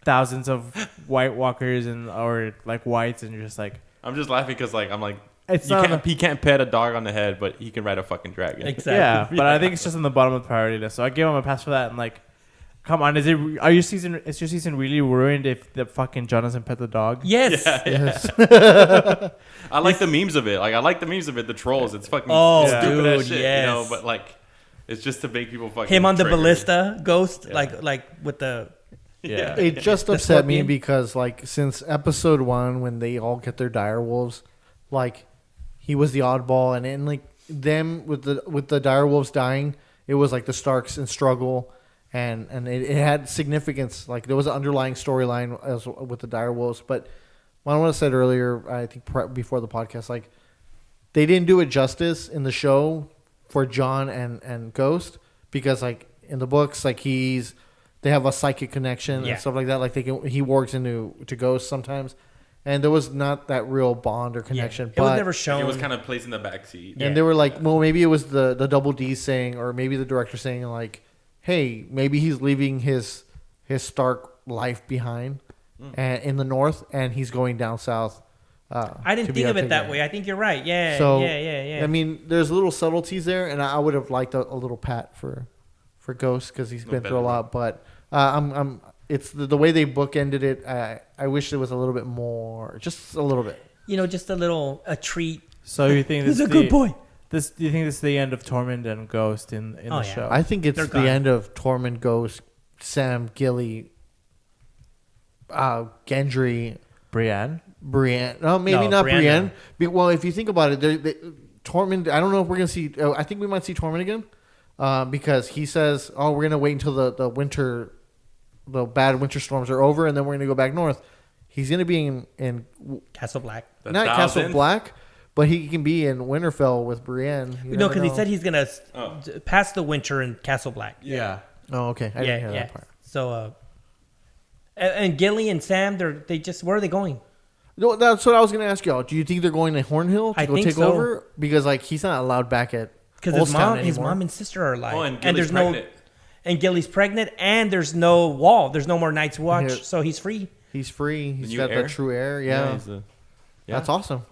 thousands of White Walkers or like whites, and you're just like, I'm just laughing because it's not. he can't pet a dog on the head, but he can ride a fucking dragon. Exactly. Yeah, but I think it's just on the bottom of the priority list. So I give him a pass for that. And like, come on, is your season really ruined if the fucking Jon doesn't pet the dog? Yes. Yes. I like the memes of it. Like I like the memes of it. The trolls. It's fucking Oh, stupid as dude, shit. yes. But like, it's just to make people fucking Him on the triggered. ballista ghost, Yeah. like with the. Yeah. It just The upset me scorpion? because, like, since episode 1, when they all get their dire wolves, like, he was the oddball, and then like them with the dire wolves dying, it was like the Starks in struggle, and it had significance. Like, there was an underlying storyline with the dire wolves. But what I said earlier, I think before the podcast, like, they didn't do it justice in the show for John and Ghost, because like in the books, like they have a psychic connection and stuff like that. Like he works to Ghost sometimes, and there was not that real bond or connection. It was never shown. It was kind of placed in the backseat. And they were like, well, maybe it was the Double D saying, or maybe the director saying like, hey, maybe he's leaving his Stark life behind and in the North, and he's going down south. I didn't think of it that way. I think you're right. Yeah, so, yeah. I mean, there's little subtleties there, and I would have liked a little pat for Ghost, because he's been through a lot. But it's the way they bookended it. I wish there was a little bit more, just a little bit. Just a treat. So you think he's a good boy? Do you think this is the end of Tormund and Ghost in the show? I think it's They're the gone. end of Tormund, Ghost, Sam, Gilly, Gendry, Brienne. No, maybe No, not Brienne. Well, if you think about it, Tormund. I don't know if we're gonna see. I think we might see Tormund again, because he says, "Oh, we're gonna wait until the winter, the bad winter storms are over, and then we're gonna go back north." He's gonna be in Castle Black. not Castle Black, but he can be in Winterfell with Brienne. No, because he said he's gonna pass the winter in Castle Black. Yeah. Oh, okay. I didn't hear that part. So, and Gilly and Sam, where are they going? No, that's what I was going to ask y'all. Do you think they're going to Hornhill to I go think take so. over? Because like he's not allowed back at Because Oldstown his anymore. mom and sister are alive. Oh, and there's Gilly's pregnant. and Gilly's pregnant, and there's no wall. There's no more Night's Watch, Yeah. so he's free. He's free. He's new got heir? the true heir. Yeah, that's awesome.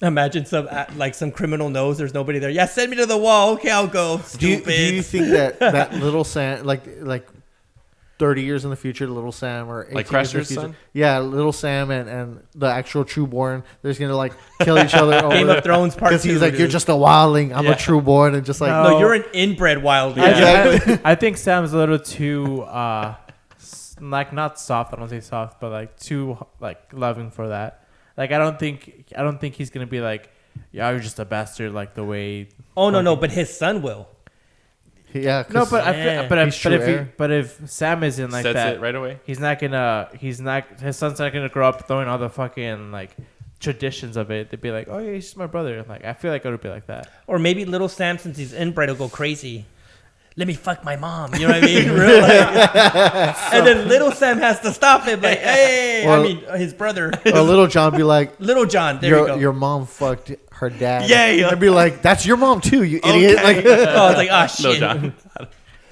Imagine some criminal knows there's nobody there. Yeah, send me to the wall. Okay, I'll go. Do Stupid. you think that little Sam, like 30 years in the future, little Sam, or 18 Like years in the Crasher's future, son? yeah, little Sam and the actual trueborn, they're just gonna like kill each other over Game of Thrones part 2. because he's like, dude. you're just a wildling, I'm Yeah. a trueborn, and just like No, you're an inbred wild. I think Sam's a little too like not soft. I don't say soft, but like too like loving for that. Like I don't think he's gonna be like, yeah, you're just a bastard like the way. Oh no, but his son will. yeah, No, 'cause but he's true heir. if Sam isn't like Sets that, it right away. his son's not gonna grow up throwing all the fucking like traditions of it. They'd be like, oh yeah, he's just my brother. Like I feel like it would be like that. Or maybe little Sam, since he's inbred, will go crazy. Let me fuck my mom. You know what I mean? Real like, and then little Sam has to stop him. Like, hey, his brother. Or little John be like, Little John. There you go. your mom fucked her dad. Yeah. I'd be like, that's your mom too, you idiot. Like, Oh, it's like, oh shit. Little John.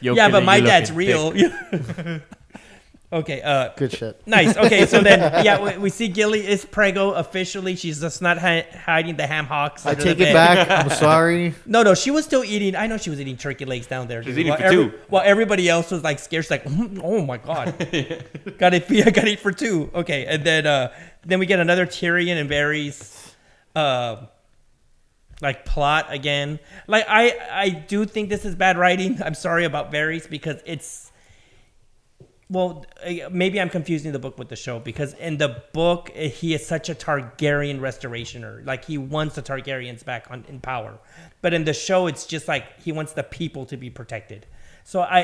Yeah, but my dad's real. Okay. good shit. Nice. Okay, so then, we see Gilly is preggo officially. She's just not hiding the ham hocks. I under take the it bed. back. I'm sorry. No, she was still eating. I know she was eating turkey legs down there. She's dude. eating for two. While everybody else was like scared. She's like, oh my god, gotta eat for two. Okay, and then we get another Tyrion and Varys, like plot again. Like I do think this is bad writing. I'm sorry about Varys because it's. Well, maybe I'm confusing the book with the show because in the book he is such a Targaryen restorationer, like he wants the Targaryens back in power. But in the show, it's just like he wants the people to be protected. So I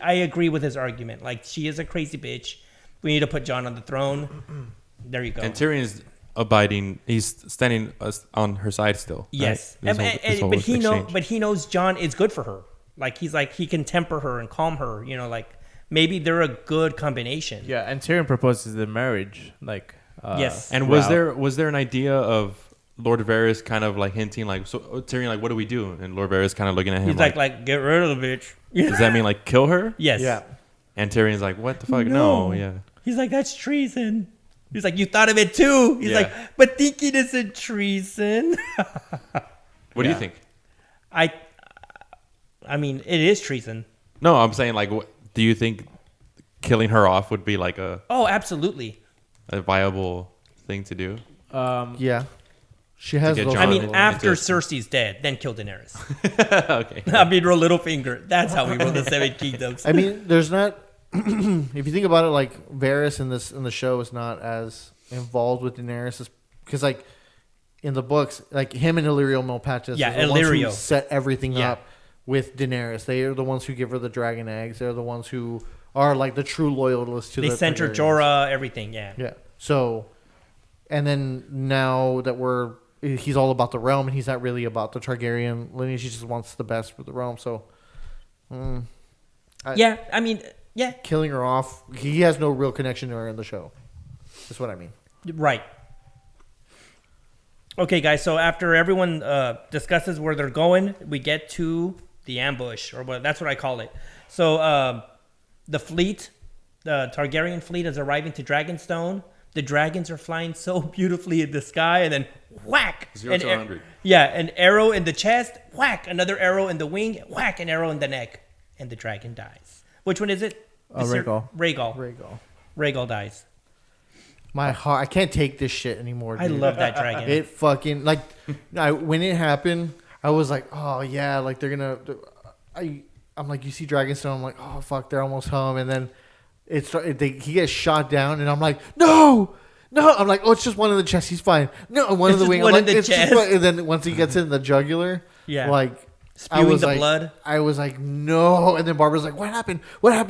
agree with his argument. Like she is a crazy bitch. We need to put Jon on the throne. There you go. And Tyrion's abiding. He's standing on her side still. Yes, right? This whole but exchange. he knows Jon is good for her. Like he's like he can temper her and calm her. You know, like. Maybe they're a good combination. Yeah, and Tyrion proposes the marriage, like yes. And was there an idea of Lord Varys kind of like hinting like, so Tyrion, like, what do we do? And Lord Varys kind of looking at him. He's like get rid of the bitch. Does that mean like kill her? Yes. Yeah. And Tyrion's like, what the fuck? No. Yeah. He's like, that's treason. He's like, you thought of it too. He's like, but thinking isn't treason. What do you think? I mean, it is treason. No, I'm saying like, do you think killing her off would be like Oh, absolutely. a viable thing to do? Yeah. She has get those. Jon. I mean, Well, after it's Cersei's dead, then kill Daenerys. Okay. I mean, real little finger. That's how we rule the Seven Kingdoms. I mean, there's not. If you think about it, like Varys in the show is not as involved with Daenerys because like in the books, like him and Illyrio Mopatis, Yeah, are the ones Illyrio. who set everything Yeah. up with Daenerys. They are the ones who give her the dragon eggs. They're the ones who are like the true loyalists to They the center Targaryens. Jorah, everything. Yeah. Yeah. So, and then now that we're he's all about the realm, and he's not really about the Targaryen lineage. He just wants the best for the realm. So, killing her off, he has no real connection to her in the show. That's what I mean. Right. Okay, guys. So after everyone discusses where they're going, we get to the ambush, or that's what I call it. So the fleet, the Targaryen fleet, is arriving to Dragonstone. The dragons are flying so beautifully in the sky, and then whack! 0 to 100. An arrow in the chest, whack! Another arrow in the wing, whack! An arrow in the neck, and the dragon dies. Which one is it? Rhaegal. Rhaegal dies. My heart, I can't take this shit anymore, dude. I love that dragon. It fucking, like, when it happened, I was like, oh, yeah, like, they're gonna, I'm like, you see Dragonstone, I'm like, oh, fuck, they're almost home, and then he gets shot down, and I'm like, no, I'm like, oh, it's just one in the chest, he's fine. No, one in the wing. One I'm in like, the it's chest. just and then once he gets in the jugular, like, spewing the blood. I was like, no, and then Barbara's like, what happened?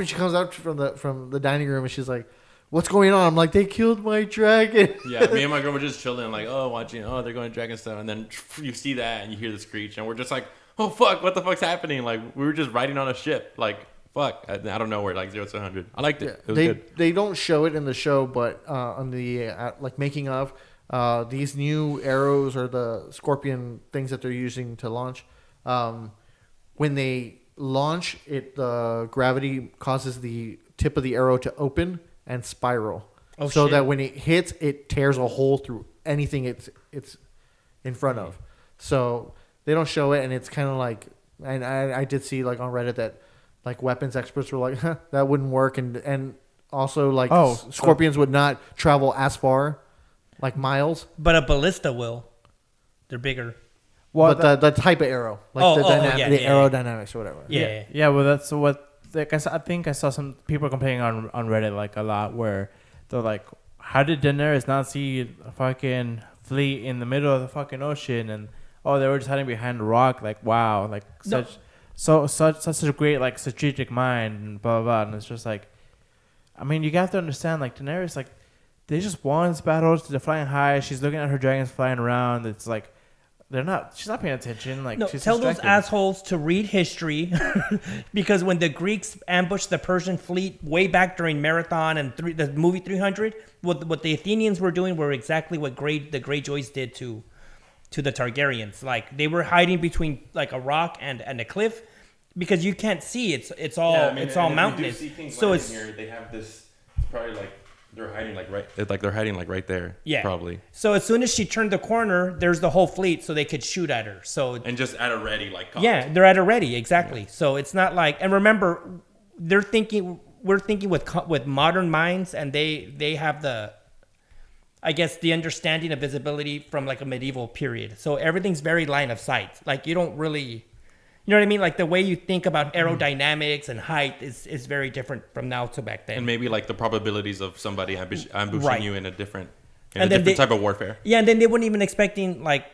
She comes out from the dining room, and she's like, what's going on? I'm like, they killed my dragon. Yeah, me and my girl were just chilling, like, watching, they're going to Dragonstone, and then you see that, and you hear the screech, and we're just like, oh, fuck, what the fuck's happening? Like, we were just riding on a ship, like, fuck, I don't know where, like 0 to 100. I liked it. It was good. They don't show it in the show, but on the making of these new arrows or the scorpion things that they're using to launch, when they launch it, the gravity causes the tip of the arrow to open and spiral, that when it hits, it tears a hole through anything it's in front of. So they don't show it, and it's kind of like, and I did see like on Reddit that like weapons experts were like, that wouldn't work, and also like scorpions would not travel as far, like miles. But a ballista will. They're bigger. Well, but the type of arrow, like the aerodynamics or whatever. Yeah. Well, that's what. Like I think I saw some people complaining on Reddit like a lot, where they're like, how did Daenerys not see a fucking fleet in the middle of the fucking ocean, and they were just hiding behind a rock? Like, wow, like such a great like strategic mind, and blah blah blah. And it's just like, I mean, you have to understand, like, Daenerys, like, they just won this battle. They're flying high. She's looking at her dragons flying around. It's like, she's not paying attention. Like, she's tell distracted. those assholes to read history, because when the Greeks ambushed the Persian fleet way back during Marathon and the movie 300, what the Athenians were doing were exactly what the Greyjoys did to the Targaryens. Like, they were hiding between like a rock and a cliff, because you can't see. It's all mountainous. So here, they have this. It's probably like. They're hiding right there. Yeah, probably. So as soon as she turned the corner, there's the whole fleet, so they could shoot at her. And just at a ready, like. Yeah, they're at a ready, exactly. Yeah. So it's not like, and remember, we're thinking with modern minds, and they have the understanding of visibility from like a medieval period. So everything's very line of sight. Like, you don't really. You know what I mean? Like, the way you think about aerodynamics and height is very different from now to back then. And maybe like the probabilities of somebody ambushing you in a different type of warfare. Yeah, and then they weren't even expecting like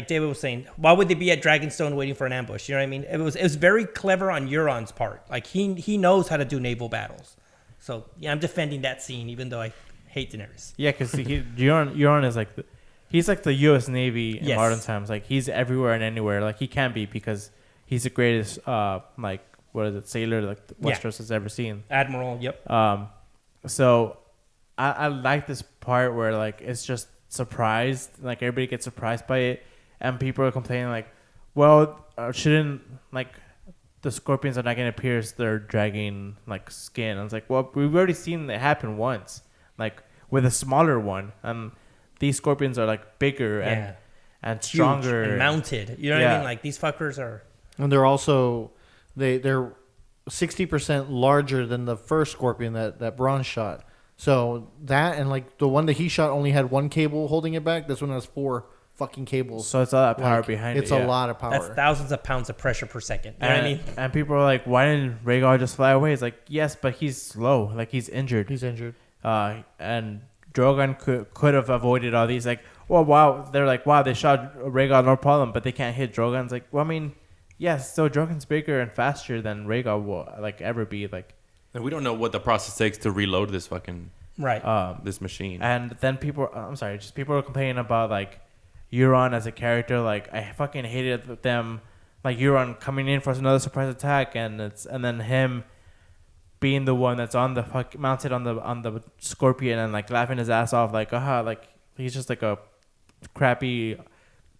David was saying. Why would they be at Dragonstone waiting for an ambush? You know what I mean? It was very clever on Euron's part. Like, he knows how to do naval battles. So yeah, I'm defending that scene, even though I hate Daenerys. Yeah, because Euron is like he's like the U.S. Navy in modern times. Like, he's everywhere and anywhere. Like, he can be, because he's the greatest, sailor like Westeros has ever seen. Admiral, yep. So I like this part where, like, it's just surprised, like, everybody gets surprised by it, and people are complaining, like, well, shouldn't, like, the scorpions are not going to pierce their dragon, like, skin. I was like, well, we've already seen it happen once, like, with a smaller one, and these scorpions are, like, bigger and stronger. Huge and mounted. You know what I mean? Like, these fuckers are... And they're also they're 60% larger than the first scorpion that Bronn shot. So that, and like the one that he shot only had one cable holding it back. This one has 4 fucking cables. So it's all that power behind it. It's a lot of power. That's thousands of pounds of pressure per second. You know what I mean? And people are like, why didn't Rhaegar just fly away? It's like, yes, but he's slow. Like, he's injured. And Drogon could have avoided all these. Like, well, wow. They're like, wow, they shot Rhaegar, no problem, but they can't hit Drogon. It's like, well, I mean... Yes, so Drogon's bigger and faster than Rhaegar will like ever be. Like, and we don't know what the process takes to reload this fucking this machine. And then people are complaining about, like, Euron as a character. Like I fucking hated them, like Euron coming in for another surprise attack, and then him being the one that's on the mounted on the scorpion and like laughing his ass off, like like he's just like a crappy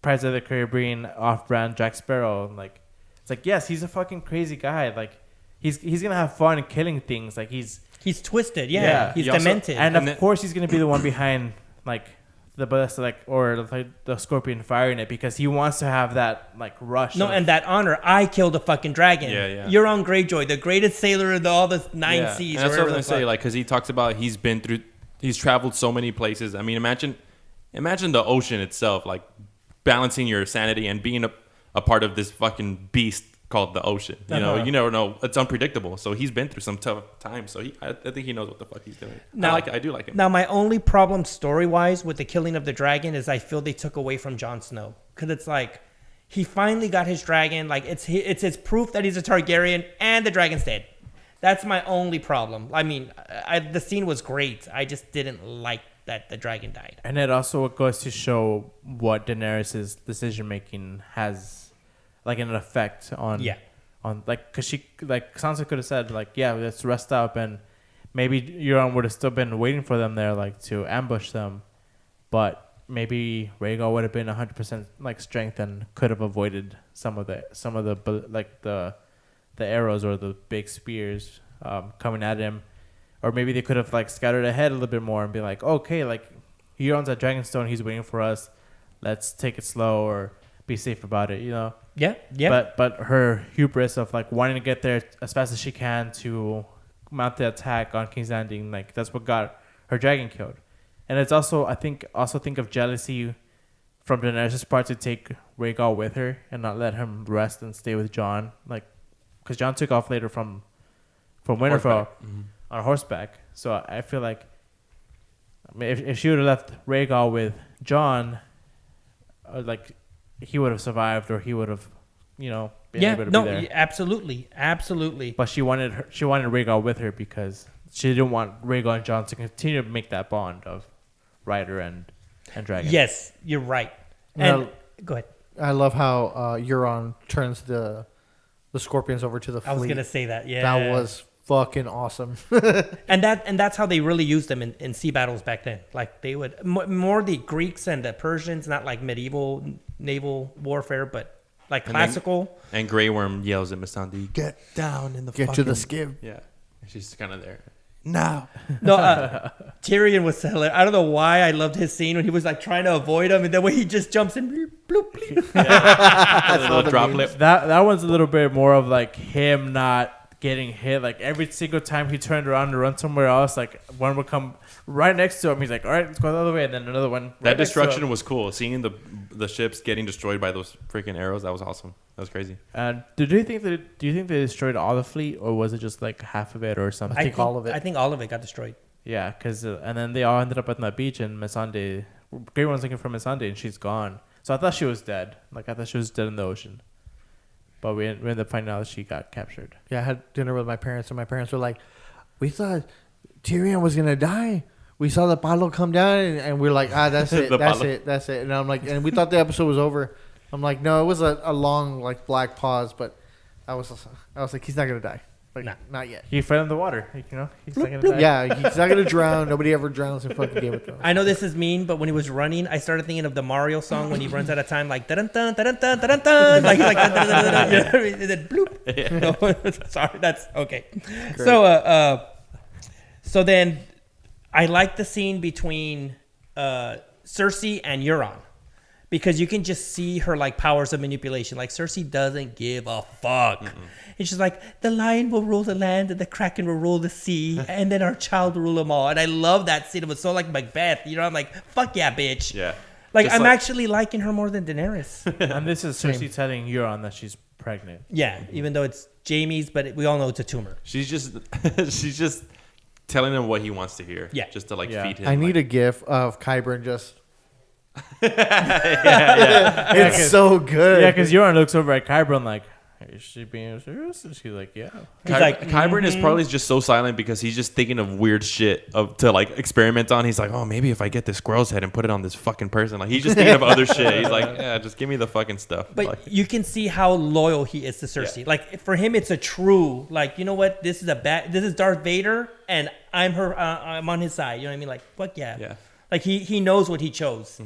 Pirates of the Caribbean off-brand Jack Sparrow. And like it's like, yes, he's a fucking crazy guy. Like he's gonna have fun killing things. Like he's twisted. Yeah. He's demented. And of course he's gonna be the one behind like the ballista, like, or like the scorpion firing it, because he wants to have that like rush. No, and that honor. I killed a fucking dragon. Yeah. Euron Greyjoy, the greatest sailor in all the nine seas. And that's what I was gonna say, like, because he talks about he's traveled so many places. I mean, imagine the ocean itself, like balancing your sanity and being a part of this fucking beast called the ocean. You know, you never know. It's unpredictable. So he's been through some tough times. So I think he knows what the fuck he's doing. Now, I do like him. Now, my only problem story-wise with the killing of the dragon is I feel they took away from Jon Snow. Because it's like, he finally got his dragon. Like, it's his proof that he's a Targaryen and the dragon's dead. That's my only problem. I mean, the scene was great. I just didn't like that the dragon died. And it also goes to show what Daenerys' decision-making has like an effect on like, because she, like Sansa could have said like, yeah, let's rest up, and maybe Euron would have still been waiting for them there, like to ambush them, but maybe Rhaegar would have been 100% like strength and could have avoided some of the like the arrows or the big spears coming at him, or maybe they could have like scattered ahead a little bit more and be like, okay, like Euron's at Dragonstone, he's waiting for us, let's take it slow or be safe about it, you know. Yeah. But her hubris of like wanting to get there as fast as she can to mount the attack on King's Landing, like that's what got her dragon killed. And it's also, I think of jealousy from Daenerys' part to take Rhaegar with her and not let him rest and stay with Jon, like because Jon took off later from Winterfell on horseback. So I feel like, I mean, if she would have left Rhaegar with Jon, like, he would have survived, or he would have, you know, been able to be there. Absolutely. But she wanted Rhaegar with her because she didn't want Rhaegar and Jon to continue to make that bond of rider and dragon. Yes, you're right. Now, And go ahead. I love how Euron turns the scorpions over to the fleet. I was gonna say that. Yeah, that was fucking awesome. and that's how they really used them in sea battles back then. Like they would more the Greeks and the Persians, not like medieval naval warfare, but like classical. And Grey Worm yells at Missandei, "Get down in the Get to the skiff." Yeah, and she's kind of there. No, Tyrion was hilarious. I don't know why I loved his scene when he was like trying to avoid him, and then when he just jumps in, bloop, bloop. a little droplet. That one's a little bit more of like him not getting hit. Like every single time he turned around to run somewhere else, like one would come right next to him. He's like, all right, let's go the other way, and then another one. That destruction was cool. Seeing the ships getting destroyed by those freaking arrows, that was awesome. That was crazy. Do you think they destroyed all the fleet, or was it just like half of it or something? I think all of it. I think all of it got destroyed. Yeah, because and then they all ended up on that beach, and Missandei, Grey Worm's looking for Missandei, and she's gone. So I thought she was dead. Like I thought she was dead in the ocean. But we ended up finding out she got captured. Yeah, I had dinner with my parents, and my parents were like, "We thought Tyrion was gonna die. We saw the bottle come down, and we're like, that's it, that's it." And I'm like, and we thought the episode was over. I'm like, no, it was a long like black pause, but I was like, he's not gonna die, like not yet. He fell in the water, you know. He's not gonna die. Yeah, he's not gonna drown. Nobody ever drowns in fucking Game of Thrones. I know this is mean, but when he was running, I started thinking of the Mario song when he runs out of time, like dun dun dun dun dun dun, like dun, dun, dun, dun, dun, dun, and then bloop. No, sorry, that's okay. Great. So then I like the scene between Cersei and Euron, because you can just see her like powers of manipulation. Like Cersei doesn't give a fuck. And she's like, the lion will rule the land and the kraken will rule the sea, and then our child will rule them all. And I love that scene. It was so like Macbeth. You know, I'm like, fuck yeah, bitch. Yeah. Like just I'm actually liking her more than Daenerys. And this is Cersei telling Euron that she's pregnant. Yeah, even though it's Jaime's, but we all know it's a tumor. She's just telling him what he wants to hear. Yeah. Just to like feed him. I need a gif of Qyburn just. yeah. It's so good. Yeah, because Euron looks over at Qyburn like, Is she being serious? And she's like, yeah. He's like, Qyburn is probably just so silent because he's just thinking of weird shit to like experiment on. He's like, oh, maybe if I get this squirrel's head and put it on this fucking person. Like he's just thinking of other shit. He's like, yeah, just give me the fucking stuff. But like, you can see how loyal he is to Cersei. Yeah. Like for him, it's a true like, you know what? This is Darth Vader, and I'm I'm on his side. You know what I mean? Like fuck yeah. Yeah. Like he knows what he chose,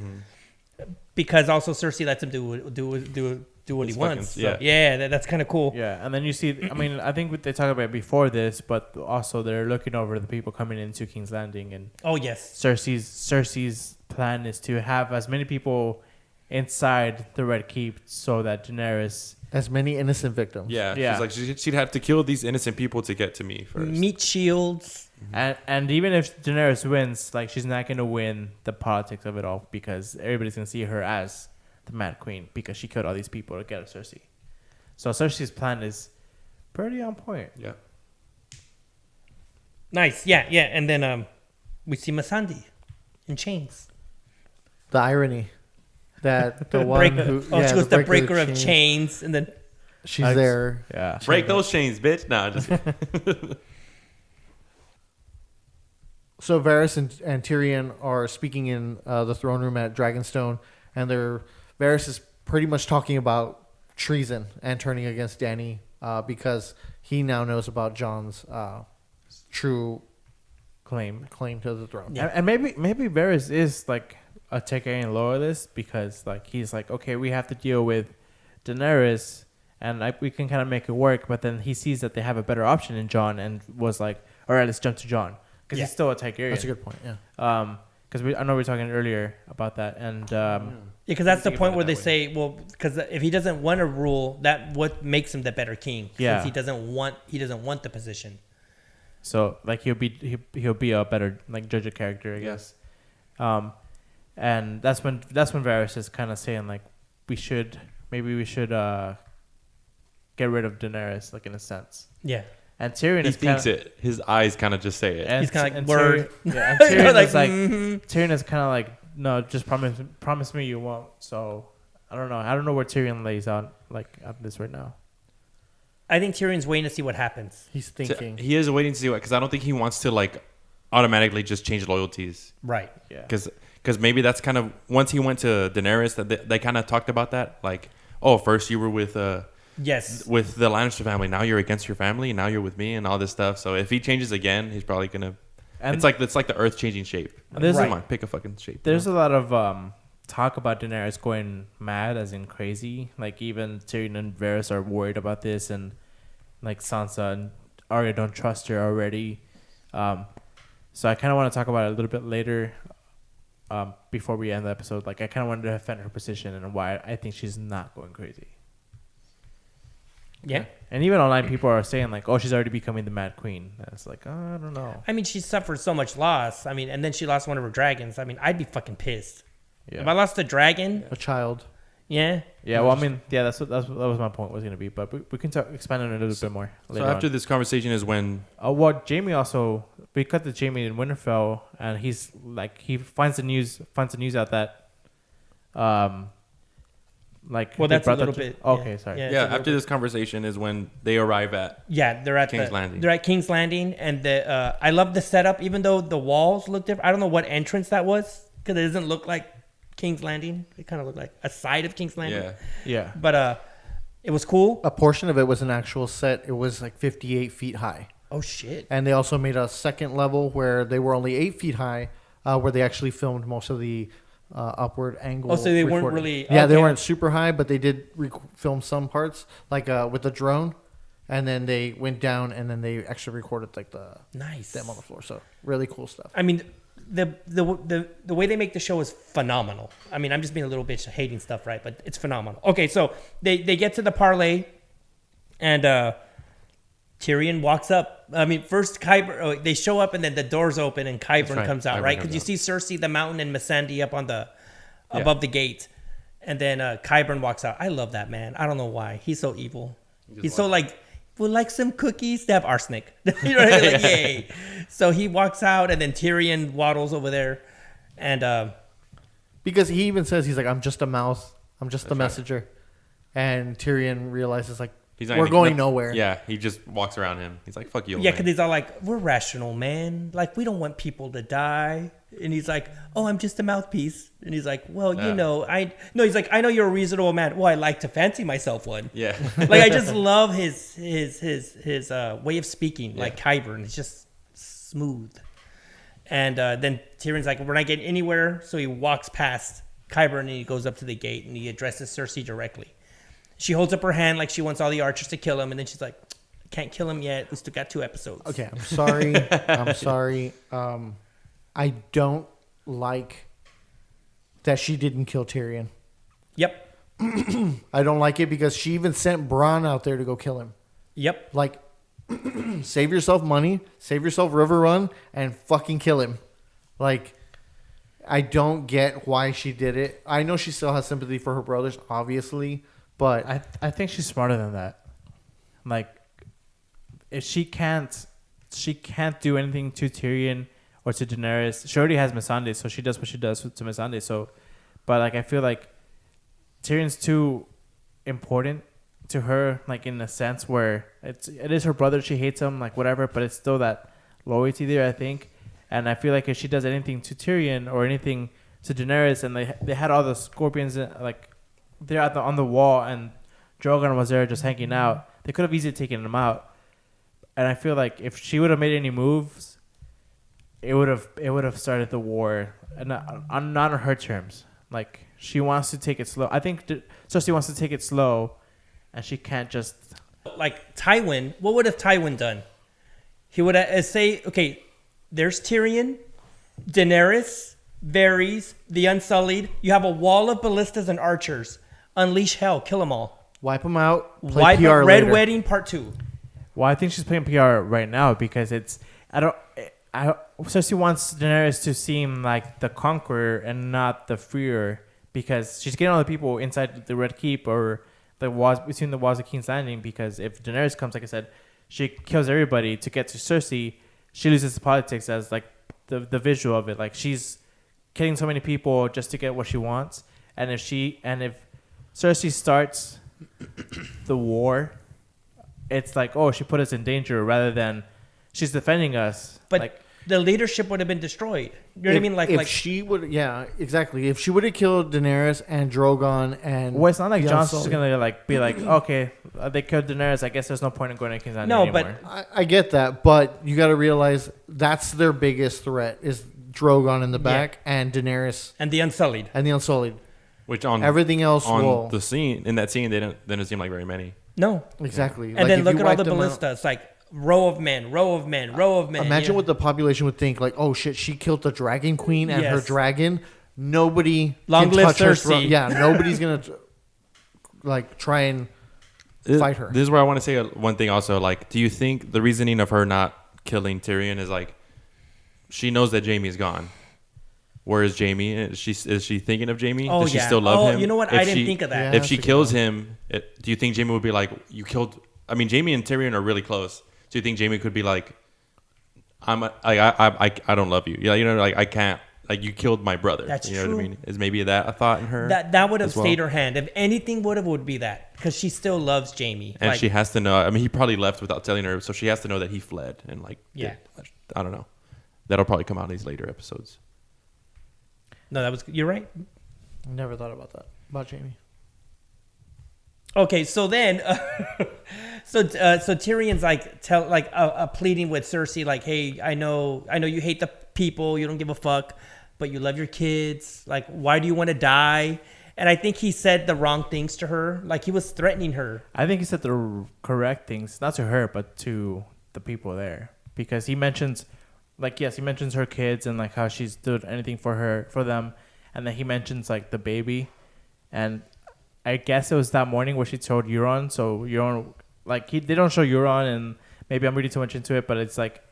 because also Cersei lets him do what he It's wants. fucking- So, yeah, that's kind of cool. Yeah, and then you see, I mean, I think they talked about it before this, but also they're looking over the people coming into King's Landing, and Oh yes. Cersei's plan is to have as many people inside the Red Keep so that Daenerys. As many innocent victims. yeah. Yeah. She's like, she'd have to kill these innocent people to get to me first. Meat shields. And even if Daenerys wins, like she's not gonna win the politics of it all because everybody's gonna see her as the Mad Queen because she killed all these people to get at Cersei. So Cersei's plan is pretty on point. Yeah. Nice. Yeah. And then we see Missandei in chains. The irony that the one who she was the breaker of chains, and then She's there. Yeah. Break those chains, bitch. Nah, just So Varys and Tyrion are speaking in the throne room at Dragonstone, and Varys is pretty much talking about treason and turning against Dany because he now knows about Jon's true Claim. claim to the throne. Yeah. And maybe Varys is like a Targaryen loyalist because like he's like, okay, we have to deal with Daenerys and like we can kind of make it work, but then he sees that they have a better option in Jon and was like, all right, let's jump to Jon because he's still a Targaryen. That's a good point. Yeah. Because I know we were talking earlier about that, and because that's the Think point about where it they that say, well, because if he doesn't want to rule, that what makes him the better king. Yeah. Since he doesn't want the position. so like he'll be a better like judge of character, I guess. And that's when Varys is kind of saying like we should get rid of Daenerys, like in a sense. Yeah. And Tyrion he is thinks kinda, it. His eyes kind of just say it. And He's kinda like, and word. Tyrion, yeah, and Tyrion Like, is like mhm. Tyrion is kind of like, no, just promise me you won't. So I don't know where Tyrion lays out like at this right now. I think Tyrion's waiting to see what happens. He's So thinking. he is waiting to see what, because I don't think he wants to like automatically just change loyalties. Right. Yeah. Because maybe that's kind of, once he went to Daenerys, that they kind of talked about that. Like, oh, first you were with the Lannister family. Now you're against your family. Now you're with me and all this stuff. So if he changes again, he's probably going to, And it's like the earth changing shape. There's Come a- on, pick a fucking shape. There's a lot of talk about Daenerys going mad, as in crazy. Like even Tyrion and Varys are worried about this, and like Sansa and Arya don't trust her already. So I kind of want to talk about it a little bit later, before we end the episode. Like I kind of wanted to defend her position and why I think she's not going crazy. Yeah. And even online, people are saying like, "Oh, she's already becoming the Mad Queen." And it's like, oh, I don't know. I mean, she suffered so much loss. I mean, and then she lost one of her dragons. I mean, I'd be fucking pissed. Yeah. If I lost a dragon, A child. yeah. Yeah, well, I mean, yeah, that was my point was gonna be, but we can expand on it a little bit more So later. after on. this conversation is when, What Jamie also, we cut to Jamie in Winterfell, and he's like, he finds the news out that, like, Well, they that's a brought little that bit. okay, yeah. sorry. Yeah, it's a yeah, little after bit. this conversation is when they arrive at, Yeah, they're at King's Landing. They're at King's Landing, and I love the setup. Even though the walls look different, I don't know what entrance that was because it doesn't look like King's Landing. It kind of looked like a side of King's Landing. yeah. Yeah. But it was cool. A portion of it was an actual set. It was like 58 feet high. Oh shit! And they also made a second level where they were only 8 feet high, where they actually filmed most of the upward angle. Oh, so they weren't recording. really- Yeah, they okay. weren't super high, but they did film some parts, like with the drone, and then they went down, and then they actually recorded like Nice. them on the floor. So really cool stuff. I mean, the way they make the show is phenomenal. I mean, I'm just being a little bitch hating stuff, right? But it's phenomenal. Okay, so they get to the parlay, and Tyrion walks up. I mean, first Qyburn, they show up, and then the doors open, and Qyburn right. comes out, Qyburn right? comes Because you out. see Cersei, the mountain, and Missandei up on the above the gate, and then Qyburn walks out. I love that man. I don't know why. He's so evil. He's so like, would like some cookies? They have arsenic. You know what I mean? Like, yay. So he walks out, and then Tyrion waddles over there, and Because he even says, he's like, I'm just a mouse. I'm just the That's right. messenger. And Tyrion realizes, like, He's not We're even- going no- nowhere. Yeah, he just walks around him. He's like, "Fuck you." old Yeah, man." because he's all like, we're rational, man. Like, we don't want people to die. And he's like, oh, I'm just a mouthpiece. And he's like, well, you know, he's like, I know you're a reasonable man. Well, I like to fancy myself one. Yeah. Like, I just love his way of speaking, like Kyburn. It's just smooth. And then Tyrion's like, we're not getting anywhere. So he walks past Kyburn and he goes up to the gate and he addresses Cersei directly. She holds up her hand like she wants all the archers to kill him. And then she's like, I can't kill him yet. We still got 2 episodes. Okay, I'm sorry. I'm sorry. I don't like that she didn't kill Tyrion. Yep. I don't like it because she even sent Bronn out there to go kill him. Yep. Like, save yourself money, save yourself River Run, and fucking kill him. Like, I don't get why she did it. I know she still has sympathy for her brothers, obviously, but I think she's smarter than that. Like, if she can't do anything to Tyrion or to Daenerys. She already has Missandei, so she does what she does to Missandei. So, but like I feel like Tyrion's too important to her, like in a sense where it is her brother. She hates him, like whatever, but it's still that loyalty there, I think. And I feel like if she does anything to Tyrion or anything to Daenerys, and they had all the scorpions like they're on the wall, and Drogon was there just hanging out, they could have easily taken him out. And I feel like if she would have made any moves, it would have started the war, and not on her terms. Like she wants to take it slow. I think Cersei wants to take it slow, and she can't just like Tywin. What would have Tywin done? He would have say, okay, there's Tyrion, Daenerys, Varys, the Unsullied. You have a wall of ballistas and archers. Unleash hell, kill them all. wipe them out. Play Wipe PR Red later. Wedding Part 2. Well, I think she's playing PR right now because Cersei wants Daenerys to seem like the conqueror and not the freer, because she's getting all the people inside the Red Keep or the walls between the walls of King's Landing. Because if Daenerys comes, like I said, she kills everybody to get to Cersei. She loses the politics as like the visual of it. Like she's killing so many people just to get what she wants. And if Cersei starts the war, it's like, oh, she put us in danger rather than she's defending us. But like, the leadership would have been destroyed. You know what I mean? If she would, yeah, exactly. If she would have killed Daenerys and Drogon and well, it's not like the Jon's just Unsullied. gonna like be like, okay, they killed Daenerys. I guess there's no point in going to King's Landing No, anymore. but I get that, but you got to realize that's their biggest threat is Drogon in the back and Daenerys and the Unsullied. and the Unsullied. Which on Everything else on will the scene in that scene, they didn't seem like very many. No. exactly. And then if look you at all wipe the them out- ballistas. Like row of men, row of men, row of men. Imagine yeah. what the population would think. Like, oh shit, she killed the Dragon Queen and her Yes. dragon. Nobody Long can live touch her Cersei. throne. Yeah, nobody's gonna like try and fight her. This is where I want to say one thing also. Like, do you think the reasoning of her not killing Tyrion is like she knows that Jaime's gone? Where is Jaime? Is she thinking of Jaime? Oh, Does she yeah. still love Oh, him? you know what? If I didn't she- think of that. Yeah. If she that's a good kills one. him, do you think Jaime would be like, you killed? I mean, Jaime and Tyrion are really close. Do you think Jaime could be like, I don't love you? Yeah, you know, like I can't. Like you killed my brother. That's you know true. what I mean? Is maybe that a thought in her? That would have as well? stayed her hand. If anything would be that. Because she still loves Jaime. And Like, she has to know. I mean, he probably left without telling her, so she has to know that he fled and like. Yeah. I don't know. That'll probably come out in these later episodes. No, that was you're right. I never thought about that about Jamie. Okay, so then, so Tyrion's like pleading with Cersei, like, hey, I know you hate the people, you don't give a fuck, but you love your kids. Like, why do you want to die? And I think he said the wrong things to her. Like he was threatening her. I think he said the correct things, not to her, but to the people there, because he mentions, like, yes, he mentions her kids and like how she's done anything for them, and then he mentions like the baby, and I guess it was that morning where she told Euron. So Euron, like they don't show Euron, and maybe I'm reading too much into it, but it's like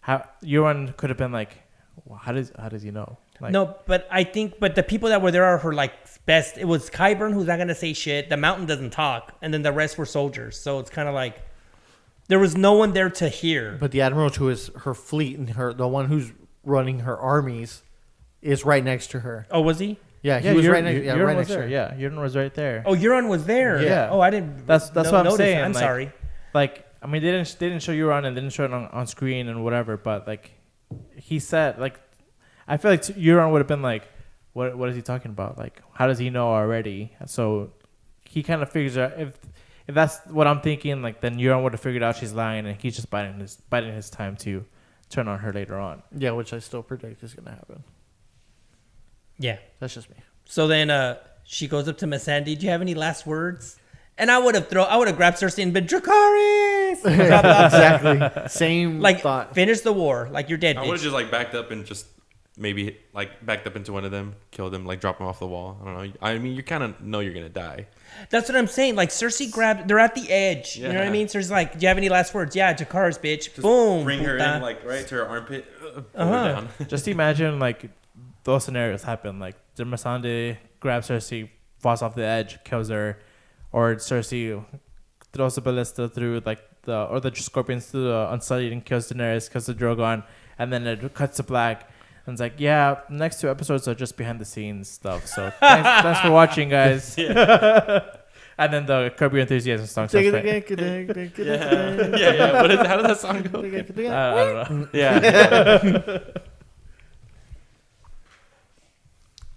how Euron could have been like, well, how does he know? Like, No, but I think, the people that were there are her like best. It was Qyburn, who's not gonna say shit. The Mountain doesn't talk, and then the rest were soldiers. So it's kind of like there was no one there to hear. But the admiral, who is her fleet and the one who's running her armies, is right next to her. Oh, was he? Yeah, he was right next. Yeah, Euron right was next to there. her. Yeah, Euron was right there. Oh, Euron was there. Yeah. Oh, I didn't. That's what I'm notice saying. That. I'm like, sorry. Like, I mean, they didn't show Euron and they didn't show it on screen and whatever. But like, he said, like, I feel like Euron would have been like, what is he talking about? Like, how does he know already? So he kind of figures out if that's what I'm thinking. Like, then Euron would have figured out she's lying, and he's just biding his time to turn on her later on. Yeah, which I still predict is going to happen. Yeah. That's just me. So then she goes up to Missandei. Do you have any last words? And I would have grabbed Cersei and been Dracarys. Exactly. Same Like thought. finish the war. Like you're dead. I would have bitch. just like backed up and just maybe like backed up into one of them, killed them, like drop them off the wall. I don't know. I mean, you kind of know you're gonna die. That's what I'm saying. Like Cersei grabbed. They're at the edge. You know what I Yeah. mean? Cersei's like, "Do you have any last words?" Yeah, Dracarys, bitch. Just Boom. bring her puta. in like right to her armpit. Pull Uh-huh. her down. Just imagine like those scenarios happen. Like the Missandei grabs Cersei, falls off the edge, kills her, or Cersei throws a ballista through like the scorpions through the Unsullied and kills Daenerys, kills the Drogon, and then it cuts to black. And it's like, yeah, next 2 episodes are just behind the scenes stuff. So thanks for watching, guys. And then the Curb Your Enthusiasm song starts playing. Yeah. What is? How does that song go? I don't know. Yeah.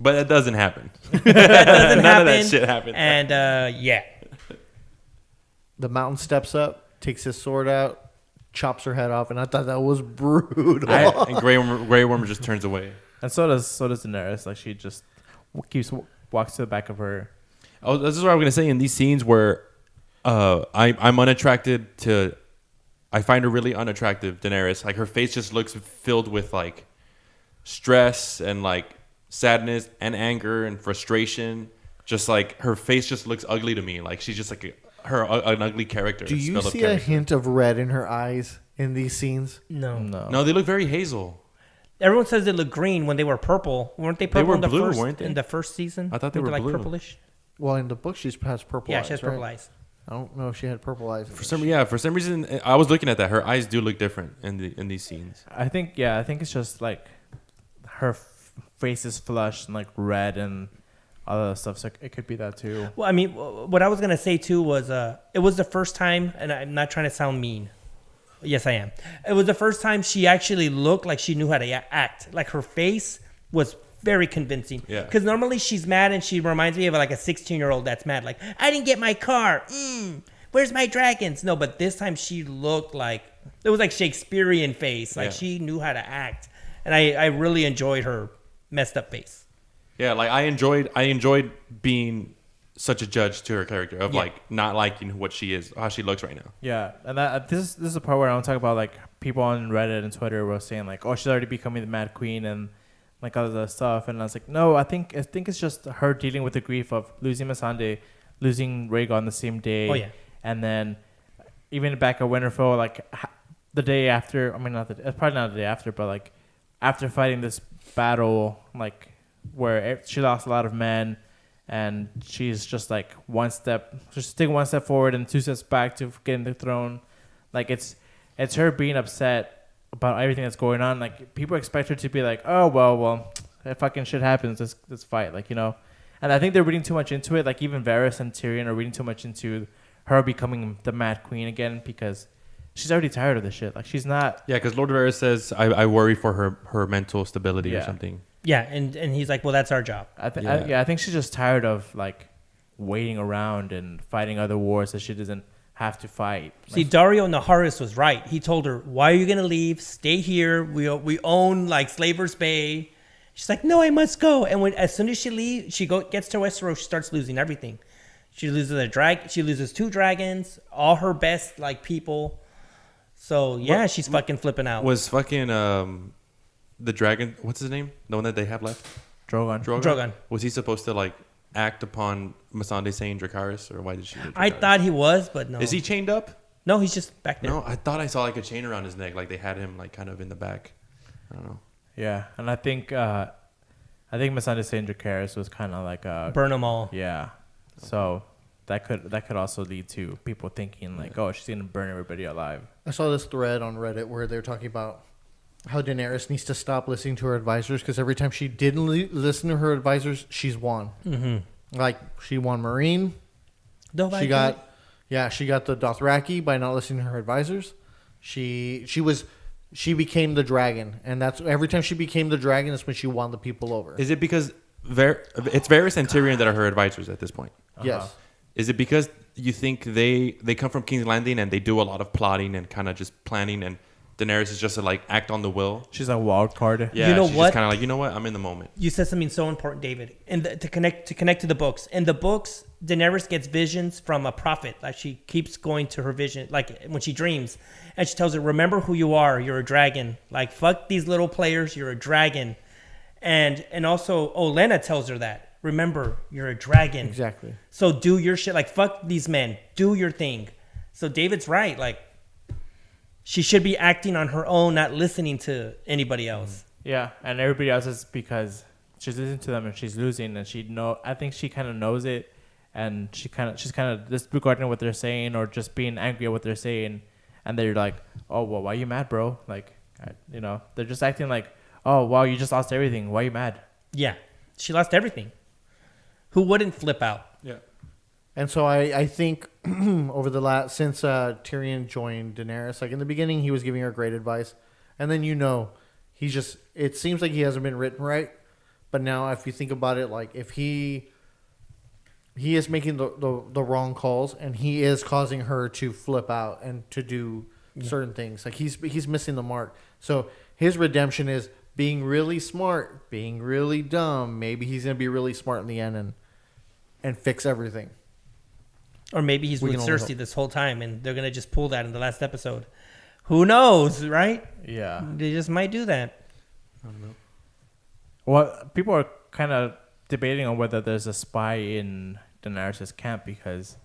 But it doesn't happen. That doesn't None happen. of that shit happened. And yeah. The mountain steps up, takes his sword out, chops her head off, and I thought that was brutal. And Grey Worm just turns away. And so does Daenerys. Like she just walks to the back of her. Oh, this is what I'm gonna say. In these scenes where I'm unattracted to, I find her really unattractive, Daenerys. Like her face just looks filled with like stress and like sadness and anger and frustration. Just like her face just looks ugly to me. Like she's just like an ugly character. Do you spell of see a character. hint of red in her eyes in these scenes? No. No, they look very hazel. Everyone says they look green when they were purple. Weren't they purple were in the blue, first weren't they? in the first season? I thought they Weren't were like blue. purplish. Well, in the book, she has purple Yeah, eyes. she has purple right? eyes. I don't know if she had purple eyes. For some reason, I was looking at that. Her eyes do look different in these scenes. I think it's just like her face is flushed and like red and all that stuff. So it could be that too. Well, I mean, what I was gonna say too was it was the first time, and I'm not trying to sound mean. Yes, I am. It was the first time she actually looked like she knew how to act. Like her face was very convincing. Yeah. Because normally she's mad and she reminds me of like a 16-year-old that's mad. Like, I didn't get my car. Where's my dragons? No, but this time she looked like, it was like Shakespearean face. Like she knew how to act. And I really enjoyed her messed up face. Yeah, like I enjoyed being such a judge to her character of like not liking what she is, how she looks right now. Yeah, and this is the part where I want to talk about like people on Reddit and Twitter were saying like, oh, she's already becoming the Mad Queen and like all of that stuff. And I was like, no, I think it's just her dealing with the grief of losing Missandei, losing Rhaegar the same day. Oh, yeah. And then even back at Winterfell, like the day after, I mean, probably not the day after, but like after fighting this battle, like where she lost a lot of men and she's just like taking one step forward and 2 steps back to getting the throne. Like it's her being upset about everything that's going on. Like people expect her to be like, oh well if fucking shit happens, let's fight, like, you know. And I think they're reading too much into it. Like even Varys and Tyrion are reading too much into her becoming the Mad Queen again because she's already tired of this shit. Like she's not. Yeah, because Lord Varys says, I worry for her mental stability or something. Yeah, and he's like, well, that's our job. I think she's just tired of like waiting around and fighting other wars that she doesn't have to fight. See, Dario Naharis was right. He told her, why are you going to leave? Stay here. We own like Slaver's Bay. She's like, no, I must go. And as soon as she leaves, gets to Westeros, she starts losing everything. She loses she loses 2 dragons, all her best like people. So yeah, she's fucking flipping out. Was fucking the dragon? What's his name? The one that they have left? Drogon. Was he supposed to like act upon Missandei saying Dracarys, or why did she? Do I Dracarys? thought he was, but no. Is he chained up? No, he's just back there. No, I thought I saw like a chain around his neck, like they had him like kind of in the back. I don't know. Yeah, and I think Missandei saying Dracarys was kind of like a Burn them all. Yeah, so that could also lead to people thinking like, oh, she's gonna burn everybody alive. I saw this thread on Reddit where they were talking about how Daenerys needs to stop listening to her advisors, because every time she didn't listen to her advisors, she's won. Mm-hmm. Like, she won Marine. She got the Dothraki by not listening to her advisors. She became the dragon, and that's every time she became the dragon is when she won the people over. Is it because it's Varys and Tyrion that are her advisors at this point? Yes. Is it because you think they come from King's Landing and they do a lot of plotting and kind of just planning, and Daenerys is just to like act on the will? She's a wild card. Yeah, You know she's what? just kind of like, you know what? I'm in the moment. You said something so important, David. And to connect to the books. In the books, Daenerys gets visions from a prophet. Like, she keeps going to her vision, like when she dreams, and she tells her, "Remember who you are. You're a dragon. Like, fuck these little players. You're a dragon." And also Olenna tells her that. Remember, you're a dragon. Exactly. So do your shit. Like, fuck these men. Do your thing. So David's right. Like, she should be acting on her own, not listening to anybody else. Yeah, and everybody else is because she's listening to them and she's losing, and I think she kind of knows it, and she's kind of disregarding what they're saying or just being angry at what they're saying, and they're like, "Oh, well, why are you mad, bro?" Like, they're just acting like, "Oh, wow, you just lost everything. Why are you mad?" Yeah, she lost everything. Who wouldn't flip out? Yeah. And so I think over the since Tyrion joined Daenerys, like in the beginning, he was giving her great advice. And then, it seems like he hasn't been written right. But now if you think about it, like if he is making the wrong calls, and he is causing her to flip out and to do certain things. Like he's missing the mark. So his redemption is being really smart, being really dumb. Maybe he's going to be really smart in the end and fix everything. Or maybe he's We with can only Cersei hope. this whole time, and they're going to just pull that in the last episode. Who knows, right? Yeah. They just might do that. I don't know. Well, people are kind of debating on whether there's a spy in Daenerys' camp because,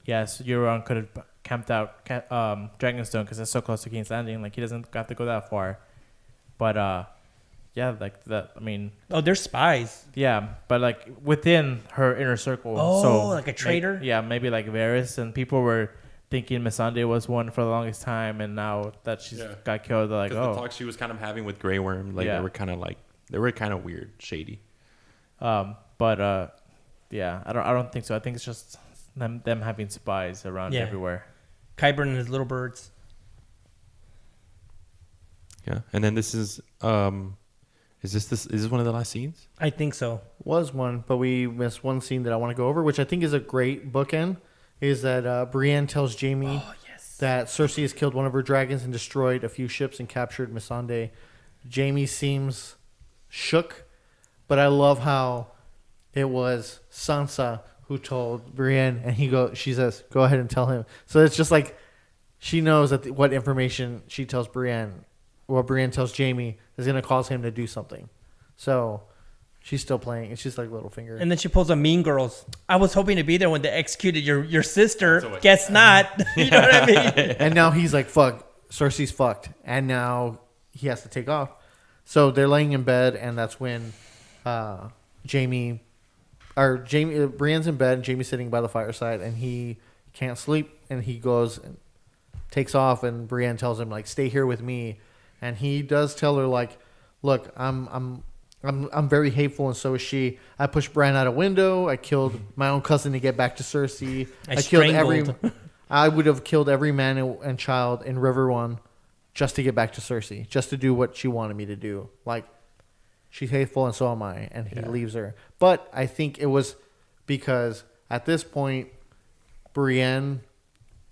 yes, Euron could have camped out Dragonstone because it's so close to King's Landing. Like, he doesn't have to go that far. But, yeah, like that. I mean, Oh, they're spies. yeah, but like within her inner circle. Oh, so like a traitor? Maybe like Varys, and people were thinking Missandei was one for the longest time, and now that she's got killed, they're like, Because oh. the talk she was kind of having with Grey Worm, like Yeah. they were kind of weird, shady. Yeah, I don't think so. I think it's just them having spies around Yeah. everywhere. Qyburn and his little birds. Yeah, and then this is is this one of the last scenes? I think so. Was one, but we missed one scene that I want to go over, which I think is a great bookend, is that Brienne tells Jaime that Cersei has killed one of her dragons and destroyed a few ships and captured Missandei. Jaime seems shook, but I love how it was Sansa who told Brienne, and she says, "Go ahead and tell him." So it's just like she knows that what information she tells Brienne, what Brienne tells Jaime, is going to cause him to do something. So she's still playing. It's just like Littlefinger. And then she pulls a Mean Girls. I was hoping to be there when they executed your sister. So what- Guess not. You know what I mean? And now he's like, fuck, Cersei's fucked. And now he has to take off. So they're laying in bed, and that's when Brienne's in bed, and Jaime's sitting by the fireside, and he can't sleep, and he goes and takes off, and Brienne tells him, like, stay here with me. And he does tell her, like, look, I'm very hateful, and so is she. I pushed Bran out a window. I killed my own cousin to get back to Cersei. I would have killed every man and child in River One just to get back to Cersei, just to do what she wanted me to do. Like, she's hateful, and so am I. And he leaves her. But I think it was because at this point, Brienne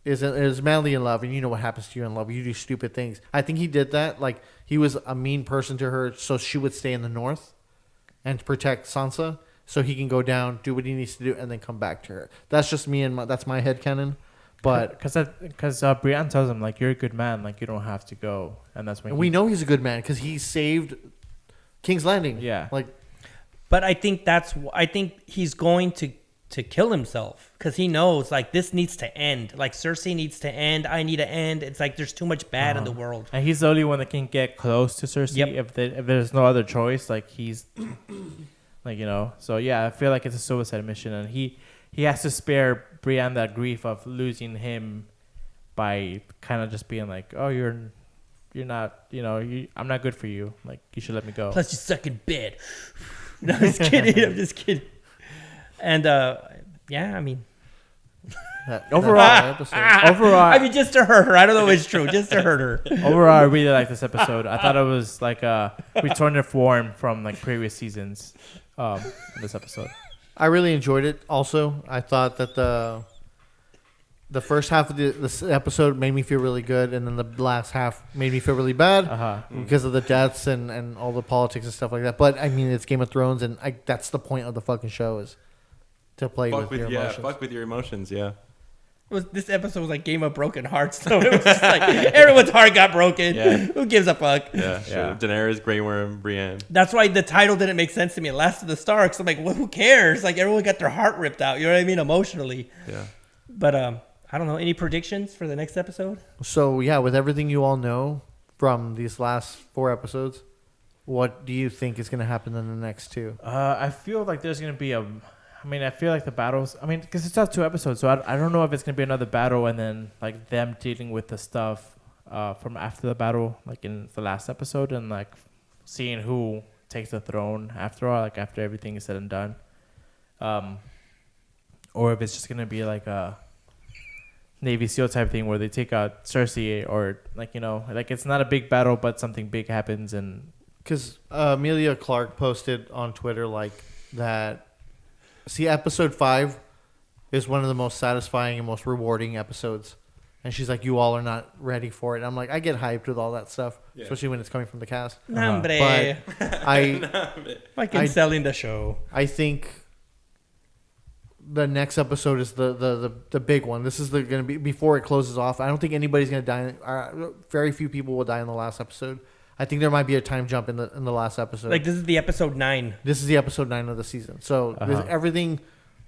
is madly in love, and you know what happens to you in love. You do stupid things. I think he did that. Like, he was a mean person to her, so she would stay in the north and protect Sansa, so he can go down, do what he needs to do, and then come back to her. That's just me, and that's my headcanon. But because Brienne tells him, like, you're a good man, like, you don't have to go, and that's when we know he's a good man because he saved King's Landing. Yeah. Like, But I think he's going to kill himself because he knows, like, this needs to end. Like, Cersei needs to end. I need to end. It's like there's too much bad in the world. And he's the only one that can get close to Cersei. Yep. If there's no other choice, like, he's like, So yeah, I feel like it's a suicide mission, and he has to spare Brienne that grief of losing him by kind of just being like, oh, you're you're not, I'm not good for you. Like, you should let me go. Plus, you suck in bed. No, I'm just kidding. I'm just kidding. And yeah, I mean, Overall, I mean, just to hurt her. I don't know if it's true. Just to hurt her. overall, I really like this episode. I thought it was like a return to form from like previous seasons. This episode. I really enjoyed it. Also, I thought that the first half of this episode made me feel really good, and then the last half made me feel really bad because of the deaths and all the politics and stuff like that. But I mean, it's Game of Thrones, and that's the point of the fucking show is to play with your emotions. Fuck with your emotions. Yeah. This episode was like Game of Broken Hearts, so it was just like everyone's heart got broken. Yeah. Who gives a fuck? Yeah. Sure. Daenerys, Grey Worm, Brienne. That's why the title didn't make sense to me. Last of the Starks. I'm like, well, who cares? Like everyone got their heart ripped out. You know what I mean? Emotionally. Yeah. But I don't know. Any predictions for the next episode? So yeah, with everything you all know from these last 4 episodes, what do you think is going to happen in the next 2? I feel like there's gonna be I feel like the battles. Because it's not 2 episodes, so I don't know if it's gonna be another battle and then like them dealing with the stuff from after the battle, like in the last episode, and like seeing who takes the throne after all, like after everything is said and done, or if it's just gonna be like a Navy SEAL type thing where they take out Cersei, or like like it's not a big battle, but something big happens. And because Amelia Clark posted on Twitter like that. See, episode 5 is one of the most satisfying and most rewarding episodes. And she's like, you all are not ready for it. And I'm like, I get hyped with all that stuff, especially when it's coming from the cast. Nombre. But Fucking selling the show. I think the next episode is the big one. This is going to be before it closes off. I don't think anybody's going to die. Very few people will die in the last episode. I think there might be a time jump in the last episode. Like this is the episode 9. This is the episode 9 of the season. So everything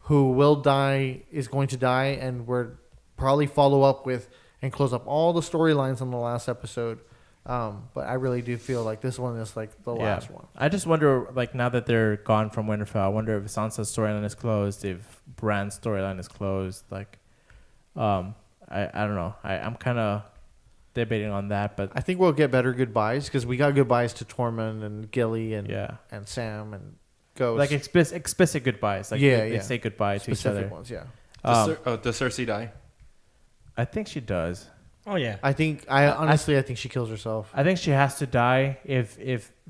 who will die is going to die, and we're probably follow up with and close up all the storylines on the last episode. But I really do feel like this one is like the last one. I just wonder, like now that they're gone from Winterfell, I wonder if Sansa's storyline is closed, if Bran's storyline is closed. Like, I don't know. I'm kind of debating on that, but I think we'll get better goodbyes because we got goodbyes to Tormund and Gilly and Sam and Ghost. Like explicit goodbyes. Like they say goodbye specific to each other. Ones, yeah. Does Cersei die? I think she does. Oh yeah. I think she kills herself. I think she has to die if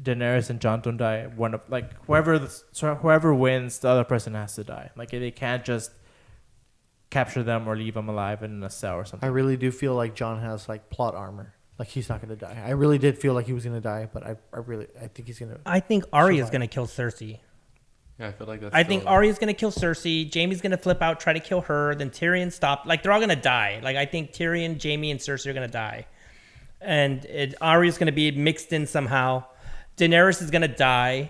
Daenerys and Jon don't die. One of like whoever wins, the other person has to die. Like they can't just capture them or leave them alive in a cell or something. I really do feel like Jon has like plot armor. Like he's not going to die. I really did feel like he was going to die, but I think he's going to. I think Arya's going to kill Cersei. Yeah, I feel like that's. I think Arya's going to kill Cersei. Jaime's going to flip out, try to kill her. Then Tyrion stopped. Like they're all going to die. Like I think Tyrion, Jaime, and Cersei are going to die, and Arya's going to be mixed in somehow. Daenerys is going to die.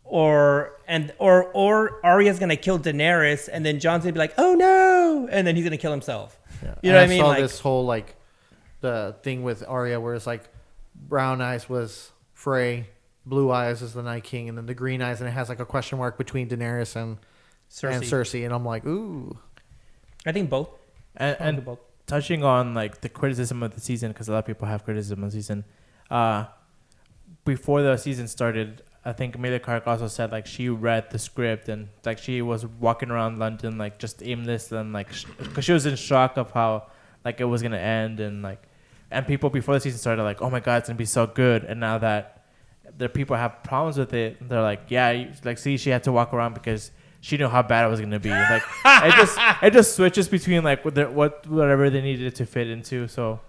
Or Arya's gonna kill Daenerys, and then Jon's gonna be like, "Oh no!" and then he's gonna kill himself. Yeah. You know what I mean? I saw this whole like the thing with Arya, where it's like brown eyes was Frey, blue eyes is the Night King, and then the green eyes, and it has like a question mark between Daenerys and Cersei, and I'm like, ooh. I think both. And both. Touching on like the criticism of the season, because a lot of people have criticism of the season. Before the season started, I think Amelia Clark also said like she read the script and like she was walking around London like just aimless and like because she was in shock of how like it was gonna end, and people before the season started like, oh my god, it's gonna be so good, and now that the people have problems with it, they're like, yeah, like see, she had to walk around because she knew how bad it was gonna be. Like it just switches between like whatever they needed it to fit into. So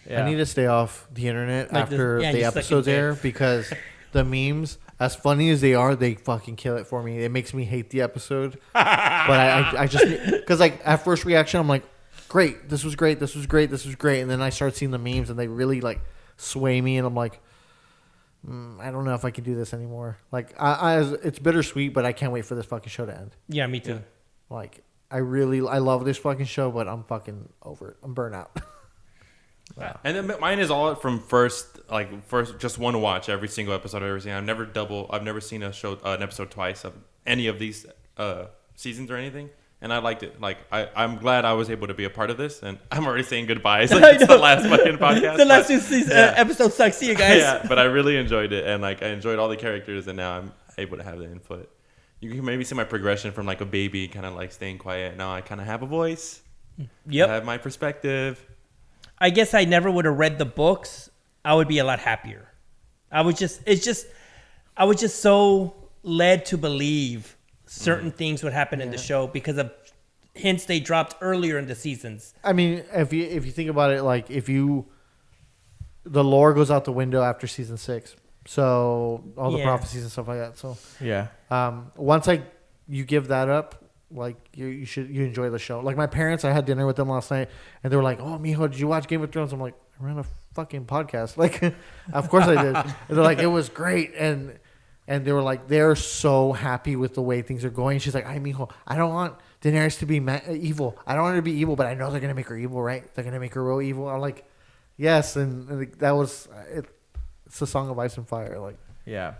yeah. I need to stay off the internet like after the episodes air because the memes, as funny as they are, they fucking kill it for me. It makes me hate the episode. But I just because like at first reaction, I'm like, great, this was great, and then I start seeing the memes and they really like sway me, and I'm like, I don't know if I can do this anymore. Like it's bittersweet, but I can't wait for this fucking show to end. Yeah, me too. Like I love this fucking show, but I'm fucking over it. I'm burnt out. Wow. And then mine is all from first just one watch every single episode I've ever seen. I've never seen an episode twice of any of these seasons or anything. and I liked it. Like I'm glad I was able to be a part of this, and I'm already saying goodbye. It's like it's the last fucking podcast. The last episode sucks. See you guys. Yeah, but I really enjoyed it, and like I enjoyed all the characters, and now I'm able to have the input. You can maybe see my progression from like a baby, kind of like staying quiet. Now I kind of have a voice. Yep. I have my perspective. I guess I never would have read the books. I would be a lot happier. I was just so led to believe certain things would happen in the show because of hints they dropped earlier in the seasons. I mean, if you think about it, like the lore goes out the window after season 6. So all the prophecies and stuff like that. So Yeah. once you give that up, like you enjoy the show. Like my parents, I had dinner with them last night, and they were like, "Oh, mijo, did you watch Game of Thrones?" I'm like, "I ran a fucking podcast." Like, of course I did. And they're like, "It was great," and they were like, they're so happy with the way things are going. She's like, "Ay, mijo, I don't want Daenerys to be evil. I don't want her to be evil, but I know they're gonna make her evil, right? They're gonna make her real evil." I'm like, "Yes," and that was it. It's a Song of Ice and Fire. Like, Yeah.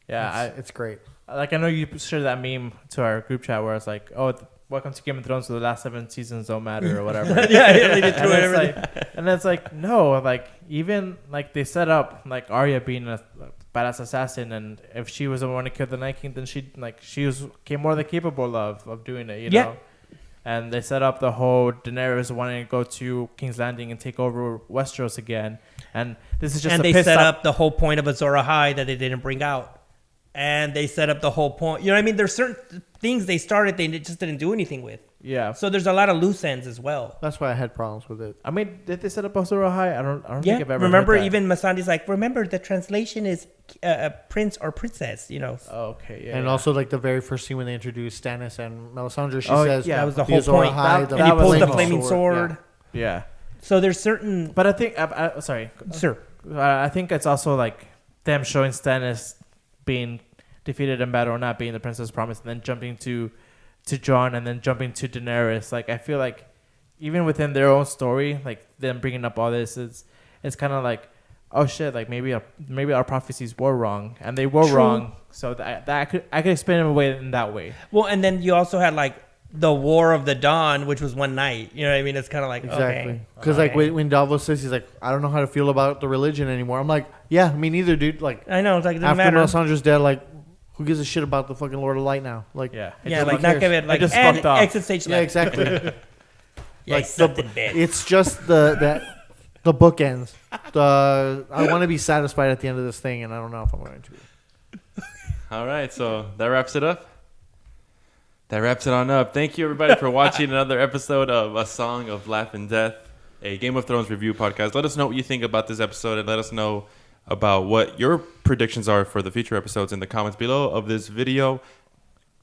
it's great. Like I know you shared that meme to our group chat where it's like, "Oh, welcome to Game of Thrones, so the last 7 seasons don't matter or whatever." Yeah, they did through and, everything. and it's like no, like even like they set up like Arya being a badass assassin, and if she was the one to kill the Night King, then she was more than capable of doing it, you know. And they set up the whole Daenerys wanting to go to King's Landing and take over Westeros again, and this is just and they set up the whole point of Azor Ahai that they didn't bring out. And they set up the whole point. You know what I mean? There's certain things they started they just didn't do anything with. Yeah. So there's a lot of loose ends as well. That's why I had problems with it. I mean, did they set up Azor Ahai? I don't think I've ever remember heard that. even Masandi's like, remember the translation is prince or princess, you know. Oh, okay, yeah. And also, like the very first scene when they introduced Stannis and Melisandre, she Oh, says, yeah, that was the the whole Azor point. Ahai, And he pulls the flaming flaming sword. Yeah. So there's certain... But I think, sorry. Sure. I think it's also like them showing Stannis being defeated in battle or not being the Princess Promised, and then jumping to Jon, and then jumping to Daenerys. Like I feel like even within their own story, like them bringing up all this, it's kind of like, oh shit, like maybe our prophecies were wrong, and they were wrong. So that I could explain them away in that way. Well, and then you also had like the War of the Dawn, which was one night. You know what I mean? It's kind of like exactly because like when Davos says he's like, I don't know how to feel about the religion anymore. I'm like, yeah, me neither, dude. Like I know, it's like it doesn't after matter. Melisandre's dead, like who gives a shit about the fucking Lord of Light now? Like Yeah. Like not give it like just and fucked off. exit stage yeah, left. exactly. Yeah, like something bad. it's just the bookends. I want to be satisfied at the end of this thing, and I don't know if I'm going to. All right, so that wraps it up. That wraps it on up. Thank you, everybody, for watching another episode of A Song of Life and Death, a Game of Thrones review podcast. Let us know what you think about this episode, and let us know about what your predictions are for the future episodes in the comments below of this video.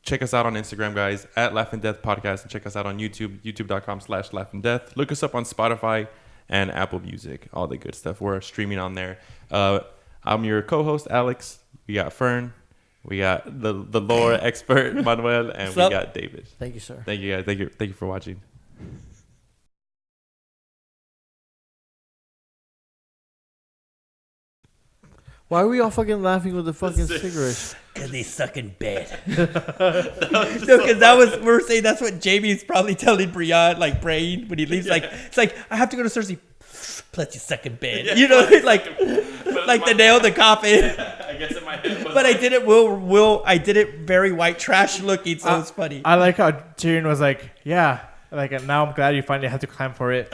Check us out on Instagram, guys, at Laugh and Death Podcast, and check us out on YouTube, youtube.com/Laugh and Death. Look us up on Spotify and Apple Music, all the good stuff. We're streaming on there. I'm your co-host, Alex. We got Fern. We got the lore expert, Manuel, and we got David. Thank you, sir. Thank you, guys. Thank you for watching. Why are we all fucking laughing with the fucking cigarettes? Because they suck in bed. No, because we were saying that's what Jamie's probably telling Brian, like Brain, when he leaves. Like it's like I have to go to Cersei. Plus you suck in bed. Yeah. You know, like the nail in the coffin. I guess in my head was But I did it. I did it very white trash looking, so it's funny. I like how Tyrion was like, yeah, like now I'm glad you finally had to climb for it.